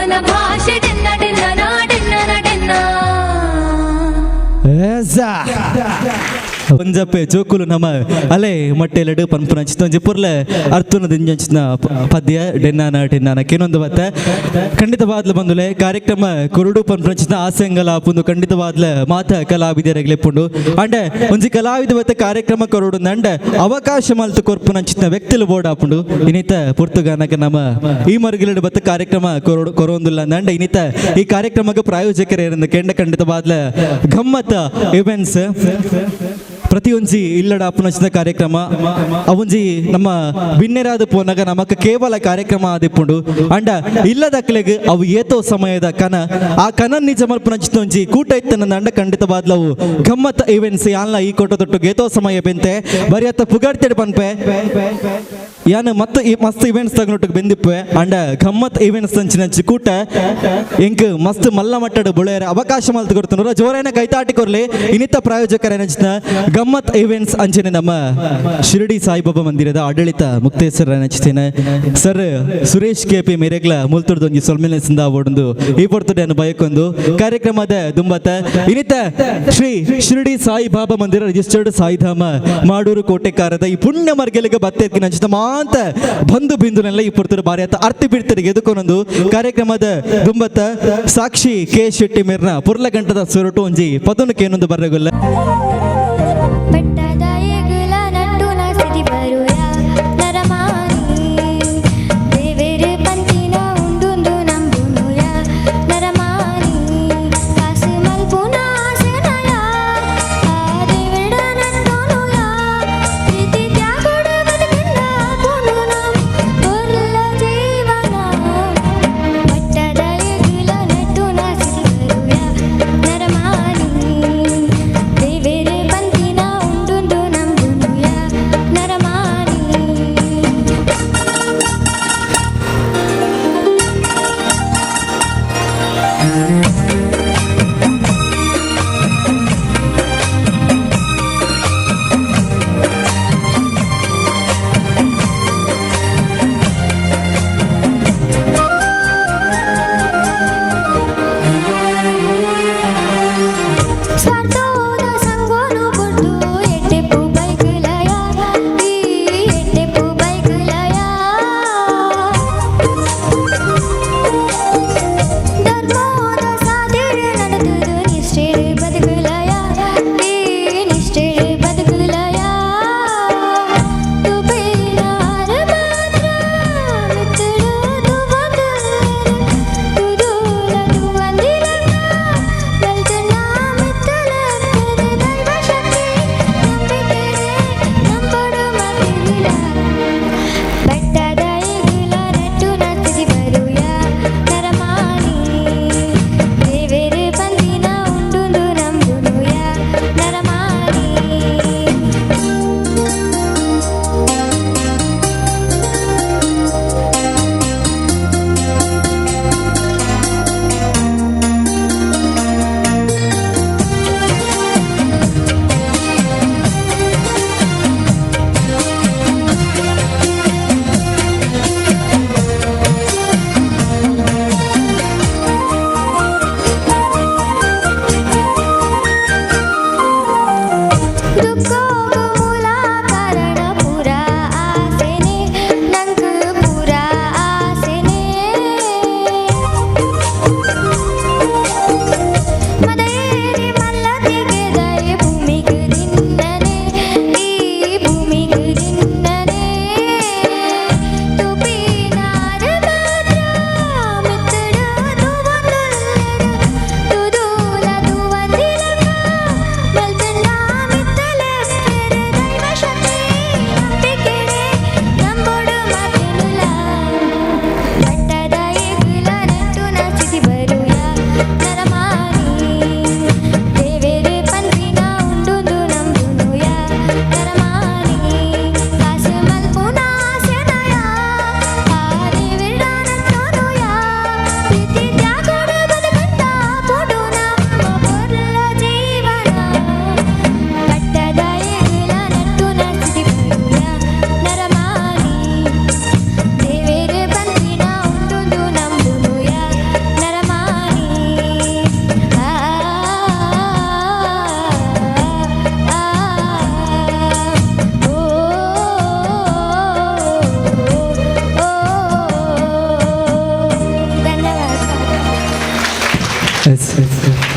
ಗಮನ ಭಾಷೆ ಡೆನ್ನ ಡೆನ್ನ ನಾಡೆನ್ನ ನಡೆನ್ನ ಒಂಜಪ್ಪೆ ಜೋಕುಲು ನಮ ಅಲೆ ಮಟ್ಟೆಲಡು ಪನ್ಪುನ ಒಂಜಿ ಪುರ್ಲೆ ಅರ್ತುನ ದಿಂಜಂಚಿನ ಪದ್ಯ ಡೆನ್ನಾನ ಡೆನ್ನಾನ ಕೇನೊಂದು ಬತ್ತ ಖಂಡಿತವಾದ್ಲ ಬಂದುಲೆ ಕಾರ್ಯಕ್ರಮ ಕುರುಡು ಪನ್ಪುನಂಚಿನ ಆಸೆಂಗಲ ಆಪುಂದು ಖಂಡಿತವಾದ್ಲ ಮಾತ ಕಲಾವಿದರೆಗ್ಲೆಪ್ಪುಂಡು ಅಂಡೆ ಒಂಜಿ ಕಲಾವಿದ ಬತ್ತ ಕಾರ್ಯಕ್ರಮ ಕೊರುಡು ನಂಡ ಅವಕಾಶ ಮಲ್ತು ಕೊರ್ಪುನಂಚಿನ ವ್ಯಕ್ತಿಲು ಬೋರ್ಡ್ ಆಪುಂಡು ಇನಿತ ಪುರ್ತುಗಾನಕ ನಮ ಈ ಮರ್ಗಿಲಡು ಬತ್ತ ಕಾರ್ಯಕ್ರಮ ಕೊರೊಂದುಲ್ಲ ನಂಡ ಇನಿತ ಈ ಕಾರ್ಯಕ್ರಮಕ್ಕೆ ಪ್ರಾಯೋಜಕರೇರಿಂದ ಕೆಂಡ ಖಂಡಿತವಾದ್ಲ ಗಮ್ಮತ್ತ ಇವೆಂಟ್ಸ್ ಪ್ರತಿಯೊಂಜಿ ಇಲ್ಲಡ ಅಪ್ಪನಚಿನ ಕಾರ್ಯಕ್ರಮ ಅವೊಂಜಿ ನಮ್ಮ ಬಿನ್ನೆರಾದ ಪೋನಾಗ ನಮಕ್ ಕೇವಲ ಕಾರ್ಯಕ್ರಮ ಆದಿಪ್ಪುಂಡು ಅಂಡ ಇಲ್ಲದಕ್ಲೆಗ್ ಅವು ಏತೋ ಸಮಯದ ಕನ ಆ ಕನ ನಿಜ ಮಲ್ಪನಚಿನ ಒಂಜಿ ಕೂಟ ಇತ್ತನ ಅಂಡ ಖಂಡಿತವಾದ್ಲವು ಗಮ್ಮತ್ ಇವೆಂಟ್ಸ್ ಯಾನ್ಲ ಈ ಕೊಟ್ಟ ತೊಟ್ಟು ಏತೋ ಸಮಯ ಬೆಂತೆ ಬರಿ ಅತ್ತ ಪುಗಾಡ್ತೇಡ್ ಪನ್ಪೆ ಯಾನ ಮತ್ತೆ ಈ ಮಸ್ತ್ ಇವೆಂಟ್ಸ್ ತಗೊಂಡು ಬೆಂದಿಪ್ಪೆ ಅಂಡ ಗಮ್ಮತ್ ಇವೆಂಟ್ಸ್ ಅಂಚಿನಂಚಿ ಕೂಟ ಎಂಕ್ ಮಸ್ತ್ ಮಲ್ಲ ಮಟ್ಟದ ಬುಳೆರ ಅವಕಾಶ ಮಲ್ತು ಕೊಡ್ತಾರ ಜೋರೇನ ಕೈತಾಟಿ ಕೊರ್ಲಿ ಇನಿತ ಪ್ರಾಯೋಜಕರ ಏನಂಚಿನ ಗಮ್ಮತ್ ಇವೆಂಟ್ಸ್ ಅಂಚನೆ ನಮ್ಮ ಶಿರಡಿ ಸಾಯಿಬಾಬಾ ಮಂದಿರದ ಆಡಳಿತ ಮುಕ್ತೇಶ್ವರ ನೆಚ್ತೇನೆ ಸರ್ ಸುರೇಶ್ ಕೆಪಿ ಮೇರೆಗ್ಲ ಮುಲ್ತುರ್ದೊಂಜಿ ಸೊಲ್ಮೆಲೆಸಿಂದ ಓಡೊಂದು ಈ ಪೊರ್ತುಡೆಯನ್ನು ಬಯಕೊಂದು ಕಾರ್ಯಕ್ರಮದ ದುಂಬತ ಇನಿತ ಶ್ರೀ ಶಿರಡಿ ಸಾಯಿಬಾಬಾ ಮಂದಿರ ರಿಜಿಸ್ಟರ್ಡ್ ಸಾಯಿಧಾಮ ಮಾಡೂರು ಕೋಟೆಕಾರದ ಈ ಪುಣ್ಯ ಮರ್ಗೆಲಿಗೆ ಬತ್ತೆತ್ಕಿನ ಅಂಚಿತ ಮಾಂತ ಬಂಧು ಬಿಂದುನೆಲ್ಲ ಈ ಪೊರ್ತುಡು ಬಾರಿ ಆತ ಅರ್ತಿ ಬಿಡ್ತರಿಗೆ ಎದುಕೊಂದೊಂದು ಕಾರ್ಯಕ್ರಮದ ದುಂಬತ ಸಾಕ್ಷಿ ಕೆ ಶೆಟ್ಟಿ ಮೇರ್ನ ಪುರ್ಲ ಗಂಟದ ಸೊರಟು ಒಂಜಿ ಪದನು ಕೇನೊಂದು ಬರ್ರಗೊಲ್ಲ ಬೆಟ್ಟದ ಏಗುಲ ನಟ್ಟು ನಸಿದಿ ಬರುಯ ನರಮಾನಿ ದೇವೇರು ಪಂತಿನ ಉಂಡುಂದು ನಂಬುನುಯ ನರಮಾನಿ ಕಾಸು ಮಲ್ಪುನ ಆಸೆನಯ ಆ ದೇವಿಡ ನಟ್ಟುನುಯ ಪ್ರೀತಿ ತ್ಯಾಗುಡು ಬದುಕಂದ ಪುನುನ ಪುರ್ಲ ಜೀವನ ಬೆಟ್ಟದ ಏಗುಲ ನಟ್ಟು ನಸಿದಿ ಬರುಯ ನರಮಾನಿ ದೇವೇರು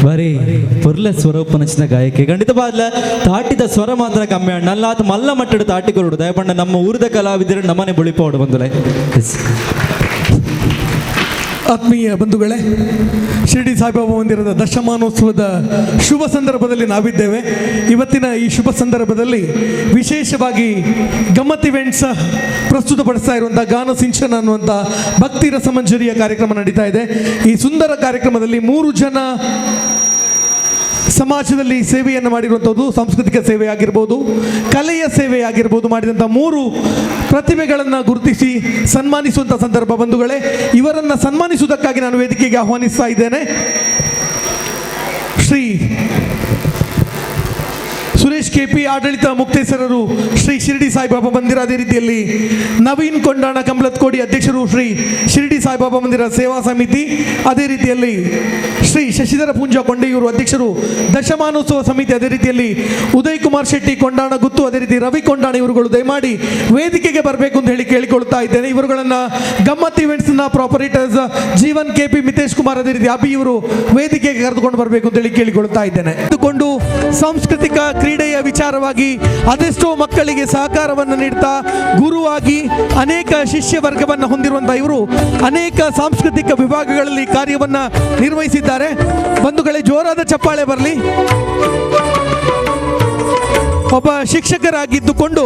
ಬರೀ ಪುರ್ಲೆ ಸ್ವರೂಪ ನಚ್ಚಿನ ಗಾಯಕಿ ಖಂಡಿತವಾದ್ಲ ತಾಟಿದ ಸ್ವರ ಮಾತ್ರ ಕಮ್ಮಿ ನಲ್ಲಾತ ಮಲ್ಲ ಮಟ್ಟಡು ತಾಟಿಕೊರುಡು ದಯಪಂಡ ನಮ್ಮ ಊರದ ಕಲಾವಿದರು ನಮ್ಮನೆ ಬುಳಿಪೋಡು ಬಂದುಲೆ. ಆತ್ಮೀಯ ಬಂಧುಗಳೇ, ಶಿರಡಿ ಸಾಯಿಬಾಬಾ ಮಂದಿರದ ದಶಮಾನೋತ್ಸವದ ಶುಭ ಸಂದರ್ಭದಲ್ಲಿ ನಾವಿದ್ದೇವೆ. ಇವತ್ತಿನ ಈ ಶುಭ ಸಂದರ್ಭದಲ್ಲಿ ವಿಶೇಷವಾಗಿ ಗಮ್ಮತ್ ಇವೆಂಟ್ಸ್ ಪ್ರಸ್ತುತಪಡಿಸ್ತಾ ಇರುವಂಥ ಗಾನ ಸಿಂಚನ ಅನ್ನುವಂಥ ಭಕ್ತಿ ರಸಮಂಜರಿಯ ಕಾರ್ಯಕ್ರಮ ನಡೀತಾ ಇದೆ. ಈ ಸುಂದರ ಕಾರ್ಯಕ್ರಮದಲ್ಲಿ 3 ಜನ ಸಮಾಜದಲ್ಲಿ ಸೇವೆಯನ್ನು ಮಾಡಿರುವಂಥದ್ದು, ಸಾಂಸ್ಕೃತಿಕ ಸೇವೆ ಆಗಿರ್ಬೋದು, ಕಲೆಯ ಸೇವೆ ಆಗಿರ್ಬೋದು, ಮಾಡಿದಂಥ 3 ಪ್ರತಿಭೆಗಳನ್ನು ಗುರುತಿಸಿ ಸನ್ಮಾನಿಸುವಂಥ ಸಂದರ್ಭ ಬಂಧುಗಳೇ. ಇವರನ್ನು ಸನ್ಮಾನಿಸುವುದಕ್ಕಾಗಿ ನಾನು ವೇದಿಕೆಗೆ ಆಹ್ವಾನಿಸ್ತಾ ಇದ್ದೇನೆ. ಶ್ರೀ ಸುರೇಶ್ ಕೆಪಿ ಆಡಳಿತ ಮುಕ್ತೇಸರರು, ಶ್ರೀ ಶಿರಡಿ ಸಾಯಿಬಾಬಾ ಮಂದಿರ, ಅದೇ ರೀತಿಯಲ್ಲಿ ನವೀನ್ ಕೊಂಡಾಣ ಕಂಬಳತ್ಕೋಡಿ ಅಧ್ಯಕ್ಷರು, ಶ್ರೀ ಶಿರಡಿ ಸಾಯಿಬಾಬಾ ಮಂದಿರ ಸೇವಾ ಸಮಿತಿ, ಅದೇ ರೀತಿಯಲ್ಲಿ ಶ್ರೀ ಶಶಿಧರ ಪೂಂಜ ಕೊಂಡೆಯೂರು ಅಧ್ಯಕ್ಷರು ದಶಮಾನೋತ್ಸವ ಸಮಿತಿ, ಅದೇ ರೀತಿಯಲ್ಲಿ ಉದಯ್ ಕುಮಾರ್ ಶೆಟ್ಟಿ ಕೊಂಡಾಣ ಗುತ್ತು, ಅದೇ ರೀತಿ ರವಿ ಕೊಂಡಾಣ ಇವರುಗಳು ದಯಮಾಡಿ ವೇದಿಕೆಗೆ ಬರಬೇಕು ಅಂತ ಹೇಳಿ ಕೇಳಿಕೊಳ್ತಾ ಇದ್ದೇನೆ. ಇವರುಗಳನ್ನು ಗಮ್ಮತ್ ಇವೆಂಟ್ಸ್ನ ಪ್ರಾಪರೇಟರ್ಸ್ ಜೀವನ್ ಕೆಪಿ ಮಿತೇಶ್ ಕುಮಾರ್, ಅದೇ ರೀತಿ ಅಭಿ ಇವರು ವೇದಿಕೆಗೆ ಕರೆದುಕೊಂಡು ಬರಬೇಕು ಅಂತ ಹೇಳಿ ಕೇಳಿಕೊಳ್ತಾ ಇದ್ದೇನೆ. ಇದುಕೊಂಡು ಸಾಂಸ್ಕೃತಿಕ ಕ್ರೀಡೆಯ ವಿಚಾರವಾಗಿ ಅದೆಷ್ಟೋ ಮಕ್ಕಳಿಗೆ ಸಹಕಾರವನ್ನು ನೀಡ್ತಾ ಗುರುವಾಗಿ ಅನೇಕ ಶಿಷ್ಯ ವರ್ಗವನ್ನು ಹೊಂದಿರುವಂತಹ ಇವರು ಅನೇಕ ಸಾಂಸ್ಕೃತಿಕ ವಿಭಾಗಗಳಲ್ಲಿ ಕಾರ್ಯವನ್ನು ನಿರ್ವಹಿಸಿದ್ದಾರೆ. ಬಂಧುಗಳೇ, ಜೋರಾದ ಚಪ್ಪಾಳೆ ಬರಲಿ. ಒಬ್ಬ ಶಿಕ್ಷಕರಾಗಿದ್ದುಕೊಂಡು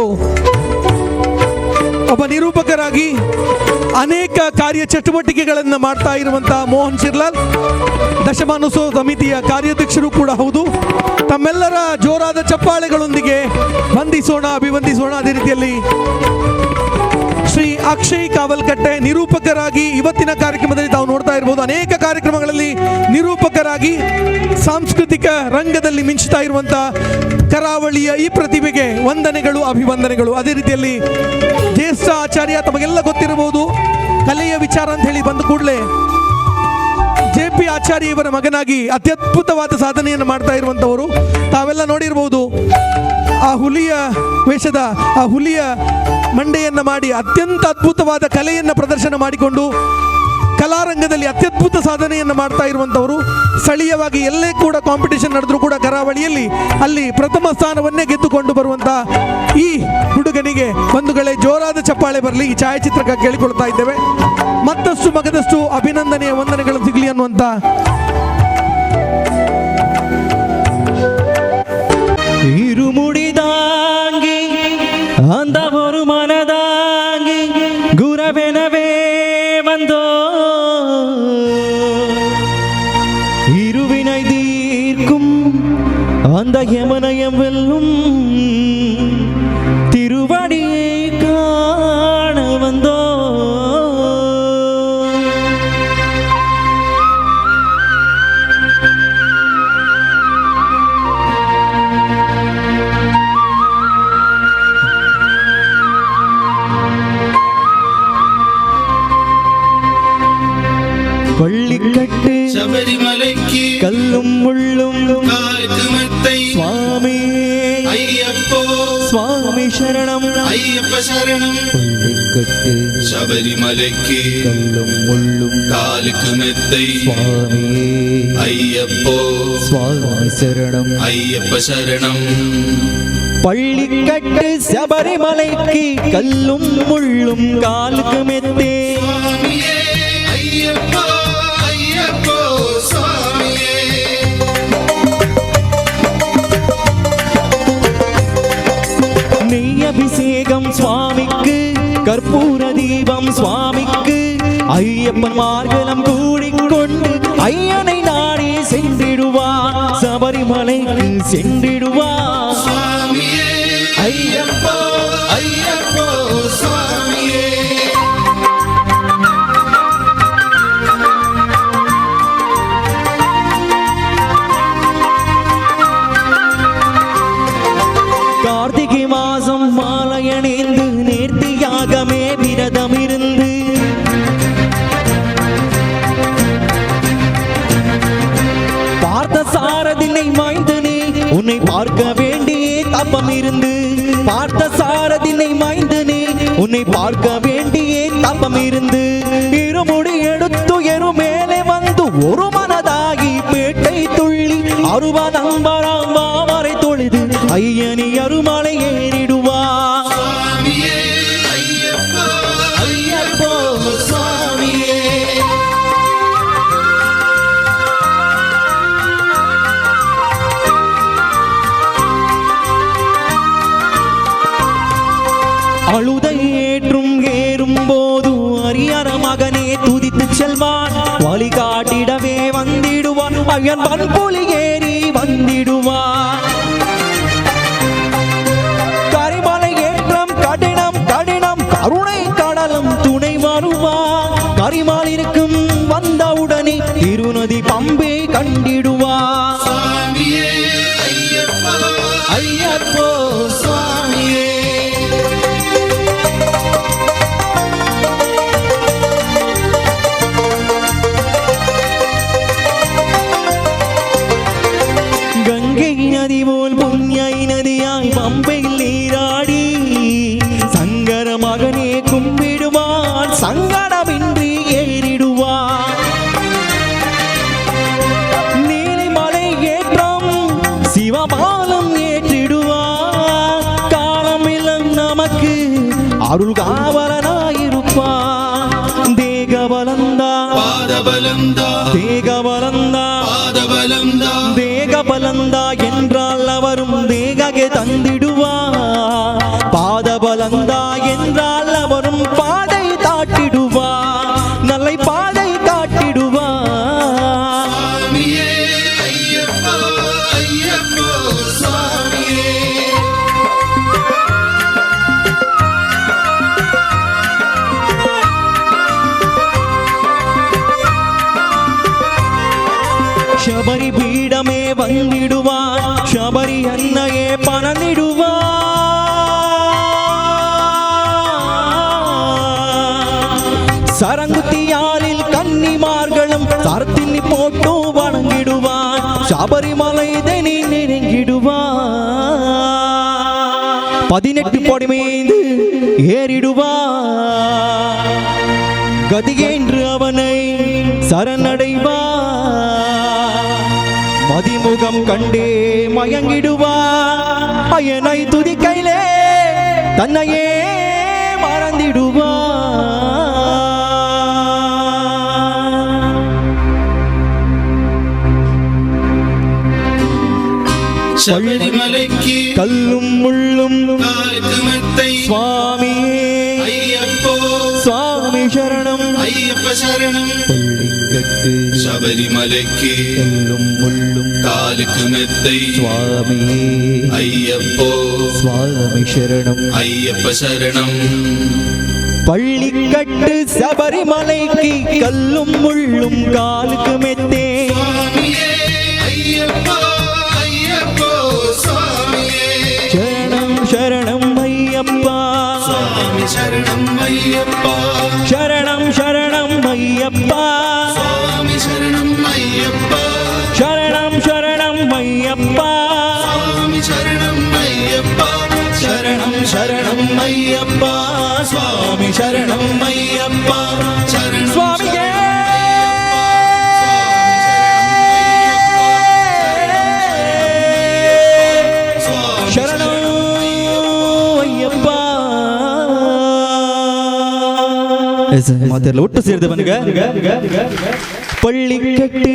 ಒಬ್ಬ ನಿರೂಪಕರಾಗಿ ಅನೇಕ ಕಾರ್ಯ ಚಟುವಟಿಕೆಗಳನ್ನು ಮಾಡ್ತಾ ಇರುವಂತಹ ಮೋಹನ್ ಶಿರ್ಲಾಲ್ ದಶಮಾನೋತ್ಸವ ಸಮಿತಿಯ ಕಾರ್ಯಾಧ್ಯಕ್ಷರು ಕೂಡ ಹೌದು. ತಮ್ಮೆಲ್ಲರ ಜೋರಾದ ಚಪ್ಪಾಳೆಗಳೊಂದಿಗೆ ವಂದಿಸೋಣ, ಅಭಿವಂದಿಸೋಣ. ಅದೇ ರೀತಿಯಲ್ಲಿ ಶ್ರೀ ಅಕ್ಷಯ್ ಕಾವಲ್ಕಟ್ಟೆ ನಿರೂಪಕರಾಗಿ ಇವತ್ತಿನ ಕಾರ್ಯಕ್ರಮದಲ್ಲಿ ತಾವು ನೋಡ್ತಾ ಇರಬಹುದು, ಅನೇಕ ಕಾರ್ಯಕ್ರಮಗಳಲ್ಲಿ ನಿರೂಪಕರಾಗಿ ಸಾಂಸ್ಕೃತಿಕ ರಂಗದಲ್ಲಿ ಮಿಂಚುತ್ತಾ ಇರುವಂತಹ ಕರಾವಳಿಯ ಈ ಪ್ರತಿಭೆಗೆ ವಂದನೆಗಳು, ಅಭಿವಂದನೆಗಳು. ಅದೇ ರೀತಿಯಲ್ಲಿ ಜ್ಯೇಷ್ಠ ಆಚಾರ್ಯ, ತಮಗೆಲ್ಲ ಗೊತ್ತಿರಬಹುದು, ಕಲೆಯ ವಿಚಾರ ಅಂತ ಹೇಳಿ ಬಂದ ಕೂಡಲೇ JP ಆಚಾರ್ಯ ಇವರ ಮಗನಾಗಿ ಅತ್ಯದ್ಭುತವಾದ ಸಾಧನೆಯನ್ನು ಮಾಡ್ತಾ ಇರುವಂಥವರು. ತಾವೆಲ್ಲ ನೋಡಿರಬಹುದು, ಆ ಹುಲಿಯ ವೇಷದ ಆ ಹುಲಿಯ ಮಂಡೆಯನ್ನು ಮಾಡಿ ಅತ್ಯಂತ ಅದ್ಭುತವಾದ ಕಲೆಯನ್ನು ಪ್ರದರ್ಶನ ಮಾಡಿಕೊಂಡು ಕಲಾರಂಗದಲ್ಲಿ ಅತ್ಯದ್ಭುತ ಸಾಧನೆಯನ್ನು ಮಾಡ್ತಾ ಇರುವಂಥವರು. ಸ್ಥಳೀಯವಾಗಿ ಎಲ್ಲೇ ಕೂಡ ಕಾಂಪಿಟೇಷನ್ ನಡೆದರೂ ಕೂಡ ಕರಾವಳಿಯಲ್ಲಿ ಅಲ್ಲಿ ಪ್ರಥಮ ಸ್ಥಾನವನ್ನೇ ಗೆದ್ದುಕೊಂಡು ಬರುವಂಥ ಈ ಹುಡುಗನಿಗೆ ಬಂಧುಗಳೇ ಜೋರಾದ ಚಪ್ಪಾಳೆ ಬರಲಿ. ಈ ಛಾಯಾಚಿತ್ರಕ್ಕೆ ಕೇಳಿಕೊಳ್ತಾ ಇದ್ದೇವೆ. ಮತ್ತಷ್ಟು ಮಗದಷ್ಟು ಅಭಿನಂದನೆಯ ವಂದನೆಗಳು ಸಿಗಲಿ ಅನ್ನುವಂಥ ഇരുമുടിതാങ്കി അന്തവൊരു മനതാങ്കി ഗുരവെനവേ വந்தോ ഇരുവിனை தீர்க்கும் அந்த யமனயம் வெல்லும் திருவடியை காண வந்தோ പള്ളിക്കട്ട് ശബരിമലയ്ക്ക് കല്ലും മുള്ളും കാൽക്കുമെത്തൈ സ്വാമി അയ്യപ്പോ സ്വാമി ശരണം അയ്യപ്പ ശരണം പള്ളിക്കട്ട് ശബരിമലയ്ക്ക് കല്ലും മുള്ളും കാൽക്കുമെത്തൈ സ്വാമി അയ്യപ്പോ സ്വാമി ശരണം അയ്യപ്പ ശരണം പള്ളിക്കട്ട് ശബരിമലയ്ക്ക് കല്ലും മുള്ളും കാലുക്ക് മെത്തേ സ്വാമിയേ അയ്യപ്പോ അയ്യപ്പോ സ്വാമിയേ നെയ്യ് അഭിഷേകം സ്വാമിക്ക് കർപ്പൂര ദീപം സ്വാമിക്ക് അയ്യപ്പൻ മാർഗലം കൂടിക്കൊണ്ട് അയ്യനെ നാടി സെന്റിടുവാ ശബരിമലയ്ക്ക് സെന്റിടുവാ സ്വാമിയേ അയ്യപ്പോ അയ്യപ്പോ സ്വാമിയേ கார்த்திகை மாசம் மாலையணிந்து நேர்த்தியாகமே விரதமிருந்து பார்த்த சாரதினை மைந்தனே உன்னை பார்க்க வேண்டியே தப்பம் இருந்து பார்த்த சாரதினை மைந்தனே உன்னை பார்க்க வேண்டியே தப்பம் இருந்து இருமுடி எடுத்து எரு மேலே வந்து ஒரு மனதாகி அருவ நம்பராம் மாமரை தொழுது ஐயனி அருமலை ஏறிடுவா சுவாமியே ஐயப்போ ஐயப்போ சுவாமியே. அழுதை ஏற்றும் ஏறும் போது அரியற மகனே துதித்து செல்வான் வழிகாட்டிடவே வந்திடுவான் ஐயன் பண்புலி ஏறி வந்திடுவான். கரிமலை ஏற்றம் கடினம் கடினம் கருணை கடலும் துணை வருவான். கரிமலிருக்கும் வந்தவுடனே திருநதி பம்பை கண்டிடுவான். சுவாமியே ஐயப்போ ஐயப்போ சுவாமியே. கங்கை நதி போல் புண்ணியை நதியாய் பம்பையில் நீராடி சங்கர மகனே கும்பிடுவான் சங்கடமின்றி ஏறிடுவான். நீலிமலை ஏற்றம் சிவபாலம் ஏற்றிடுவான். காலமில்லம் நமக்கு அருள் காவலனாயிருப்பான். தேகபலந்தா பாதபலந்தா தேகபலந்தா பாதபலந்தா தேகபலந்தா என்றால் அவரும் தேககே தந்திடுவா. பாதபலந்தா என்றால் அவரும் பாதை தாட்டிடுவா. நல்லை பாதை காட்டிடுவா. சுவாமியே ஐயப்போ ஐயப்போ சுவாமியே ಶಬರಿ ಪೀಡಮೇ ಬಂದಿಡುವಾ. ಶಬರಿ ಅನ್ನಯೇ ಪಣನಿಡುವಾ. சரங்குத்தியாலில் கன்னிமார்களும் சரத்தினி போட்டு வணங்கிடுவான். சபரிமலை தனி நெருங்கிடுவான். 18 படி மீது ஏறிடுவான். கதியேன்று அவனை சரணடைவான். மதிமுகம் கண்டே மயங்கிடுவான். அயனை துதிக்கையிலே தன்னையே மறந்திடுவான். சபரிமலைக்கு கல்லும் முள்ளும் காலுக்கு மெத்தை சுவாமியே ஐயப்போ சுவாமி சரணம். ஐயப்ப சரணம் பள்ளிக்கட்டு சபரிமலைக்கு கல்லும் முள்ளும் காலுக்கு மெத்தை சுவாமியே ஐயப்போ சுவாமி சரணம். ஐயப்ப சரணம் பள்ளிக்கட்டு சபரிமலைக்கு கல்லும் முள்ளும் காலுக்கு மெத்தே. சுவாமியே ஐயப்போ ஐயப்போ சுவாமியே சரணம் சரணம் ஐயப்பா. சுவாமி சரணம் ஐயப்பா சரணம் சரணம் ஐயப்பா. சுவாமி சரணம் ஐயப்பா சரணம் சரணம் ஐயப்பா. சுவாமி சரணம் ஐயப்பா சரணம் சரணம் ஐயப்பா. சுவாமி சரணம் ஐயப்பா. சரணம் சுவாமியே சரணம் ஐயப்பா. ಮಾತೆಲ್ಲ ಒಟ್ಟು ಸೇರಿದೆ ಬನ್ನಿಗ ಪಳ್ಳಿಕಟ್ಟು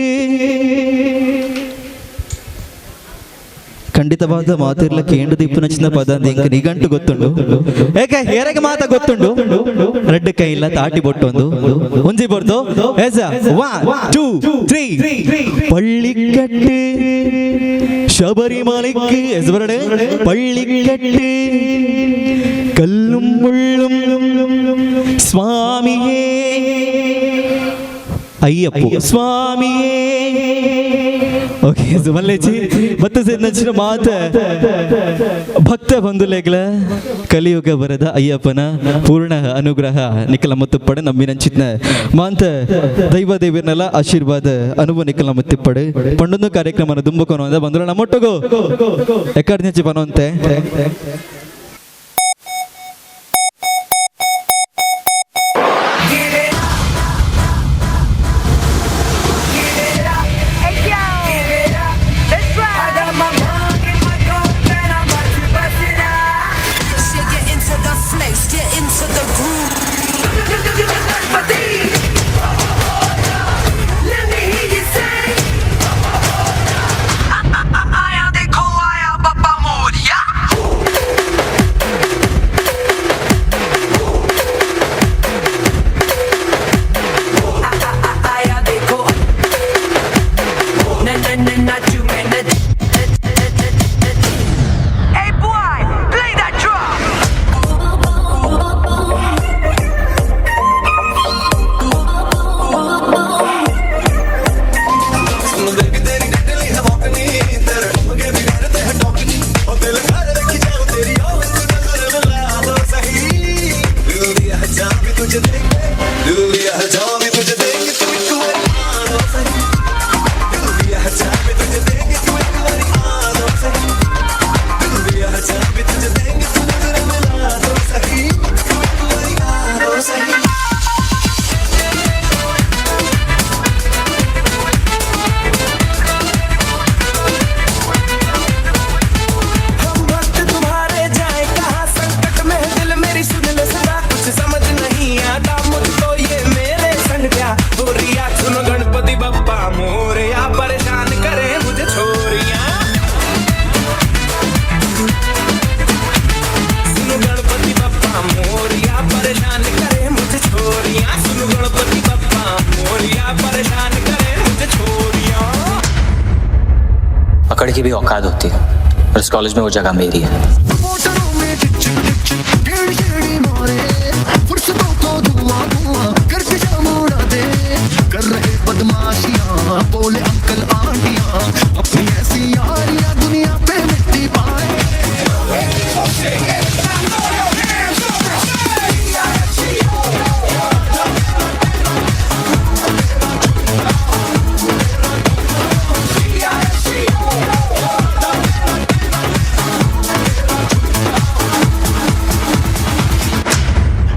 ಖಂಡಿತವಾದ ಮಾತಿರ್ಲ ಕೇಂದ್ರ ಇಪ್ಪು ನಚ್ಚಿನ ಪದ ಅಂತ ಇಂಕ ನಿಘಂಟು ಗೊತ್ತುಂಡು ಏಕೆ ಎರೆಗೆ ಮಾತ ಗೊತ್ತುಂಡು ರೆಡ್ ಕೈ ಇಲ್ಲ ತಾಟಿ ಬೊಟ್ಟೊಂದು ಒಂಜಿ ಬರ್ದು ಎಸ 1 2 3 பள்ளிக்கட்டு சபரிமலைக்கு எஸ்வரடு பள்ளிக்கட்டு கல்லும் முள்ளும் சுவாமியே ಅಯ್ಯಪ್ಪು ಸ್ವಾಮಿಯೇ. ಓಕೆ ಸುಮಲ್ಲೇಚಿ ಮತ್ತೆ ನಚ್ಚಿನ ಮಾತ ಭಕ್ತ ಬಂಧುಲೆಗಳ ಕಲಿಯುಗ ಬರದ ಅಯ್ಯಪ್ಪನ ಪೂರ್ಣ ಅನುಗ್ರಹ ನಿಖಲ ಮತ್ತು ಪಡೆ ನಮ್ಮಿನಂಚಿನ ಮಾಂತ ದೈವ ದೇವಿರನೆಲ್ಲ ಆಶೀರ್ವಾದ ಅನುಭವ ನಿಖಲ ಮತ್ತು ಪಡೆ ಪಂಡೊಂದು ಕಾರ್ಯಕ್ರಮನ ದುಂಬಕೋನು ಅಂದ ಬಂದ್ರೆ ನಮ್ಮೊಟ್ಟಗು ಎಕ್ಕಡ ನೆಚ್ಚಿ ಬನೋಂತೆ Let's पकड़ की भी औकात होती है और इस कॉलेज में वो जगह मेरी है। मोटरों में टेढ़ी मारे फुर्सतों को धुआं धुआं करके जामुड़ा दे कर रहे बदमाशियां बोले अंकल आंटियां अपनी ऐसी यारियां दुनिया पे मिट्टी पाए।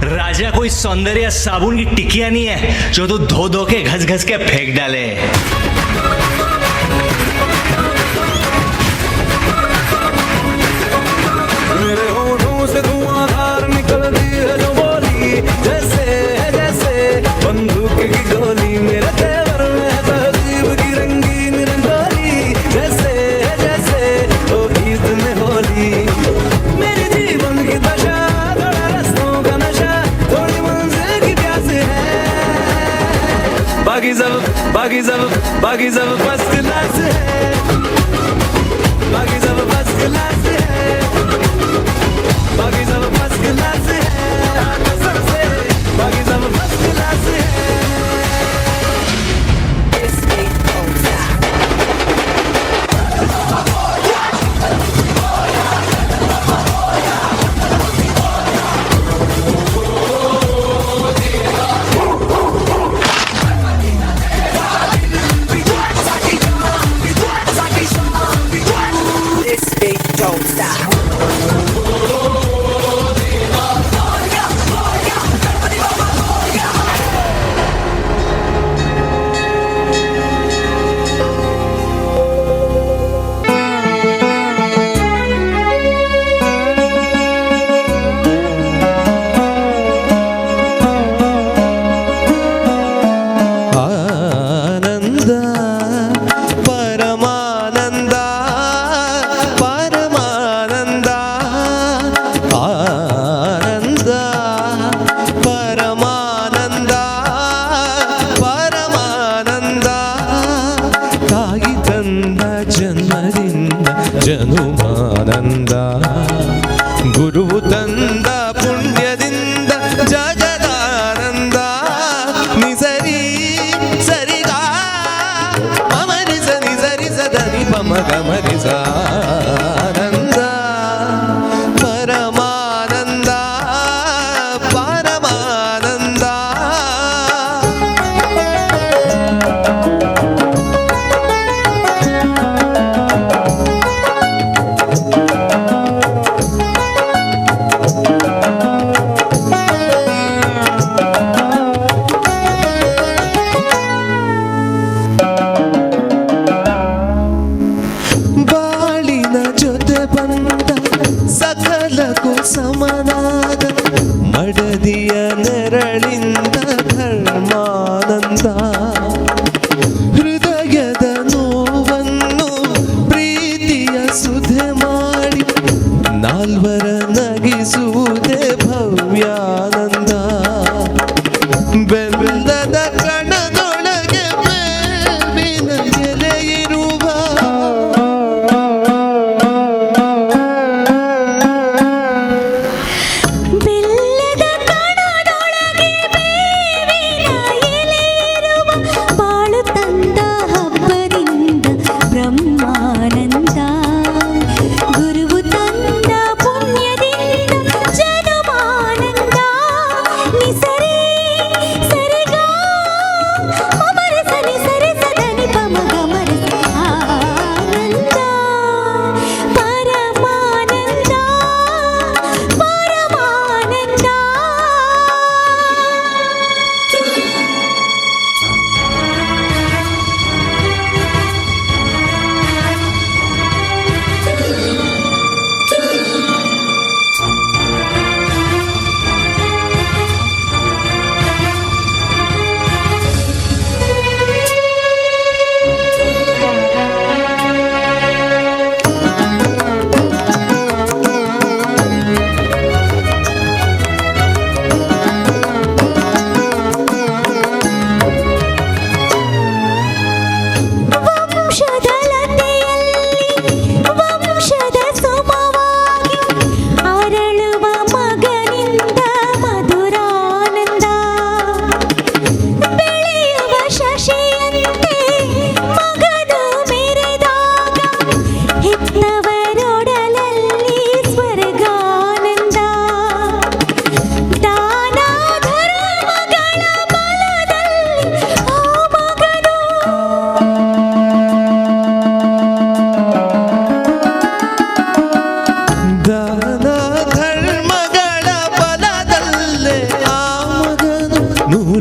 राजा कोई सौंदर्य साबुन की टिकिया नहीं है जो तू धो धो के घस घस के फेंक डाले। मेरे होठों से धुआंधार निकलती है जो बोली जैसे बंदूक की गोली मेरे तेवर में तहजीब की रंगीन रंगोली जैसे ओ ईद में होली मेरी जीवन की दशा थोड़ा रस्तों का नशा थोड़ी मंजिल की प्यास है बाकी सब फर्स्ट क्लास है बाकी सब फर्स्ट क्लास है बाकी सब फर्स्ट क्लास है कसम से बाकी सब फर्स्ट क्लास है। आनंद परमानंद परमानंद आनंद परमानंद परमानंद ताಯಿ ತಂದ ಜನ್ಮದಿಂದ ಜನುಮಾನಂದ ಗುರುವು ತಂದ ಪುಣ್ಯದಿಂದ ಜಗದಾನಂದ ನಿಸರಿ ಸರಿಗಾ ಮಮರಿಸ ನಿಸರಿಸ ಧನಿ ಪಮಗ ಮರಿಸ ಆನಂದ ಪರಮಾನಂದ ಪರಮಾನಂದ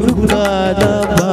ಚುರುಕಾದ ಬಾ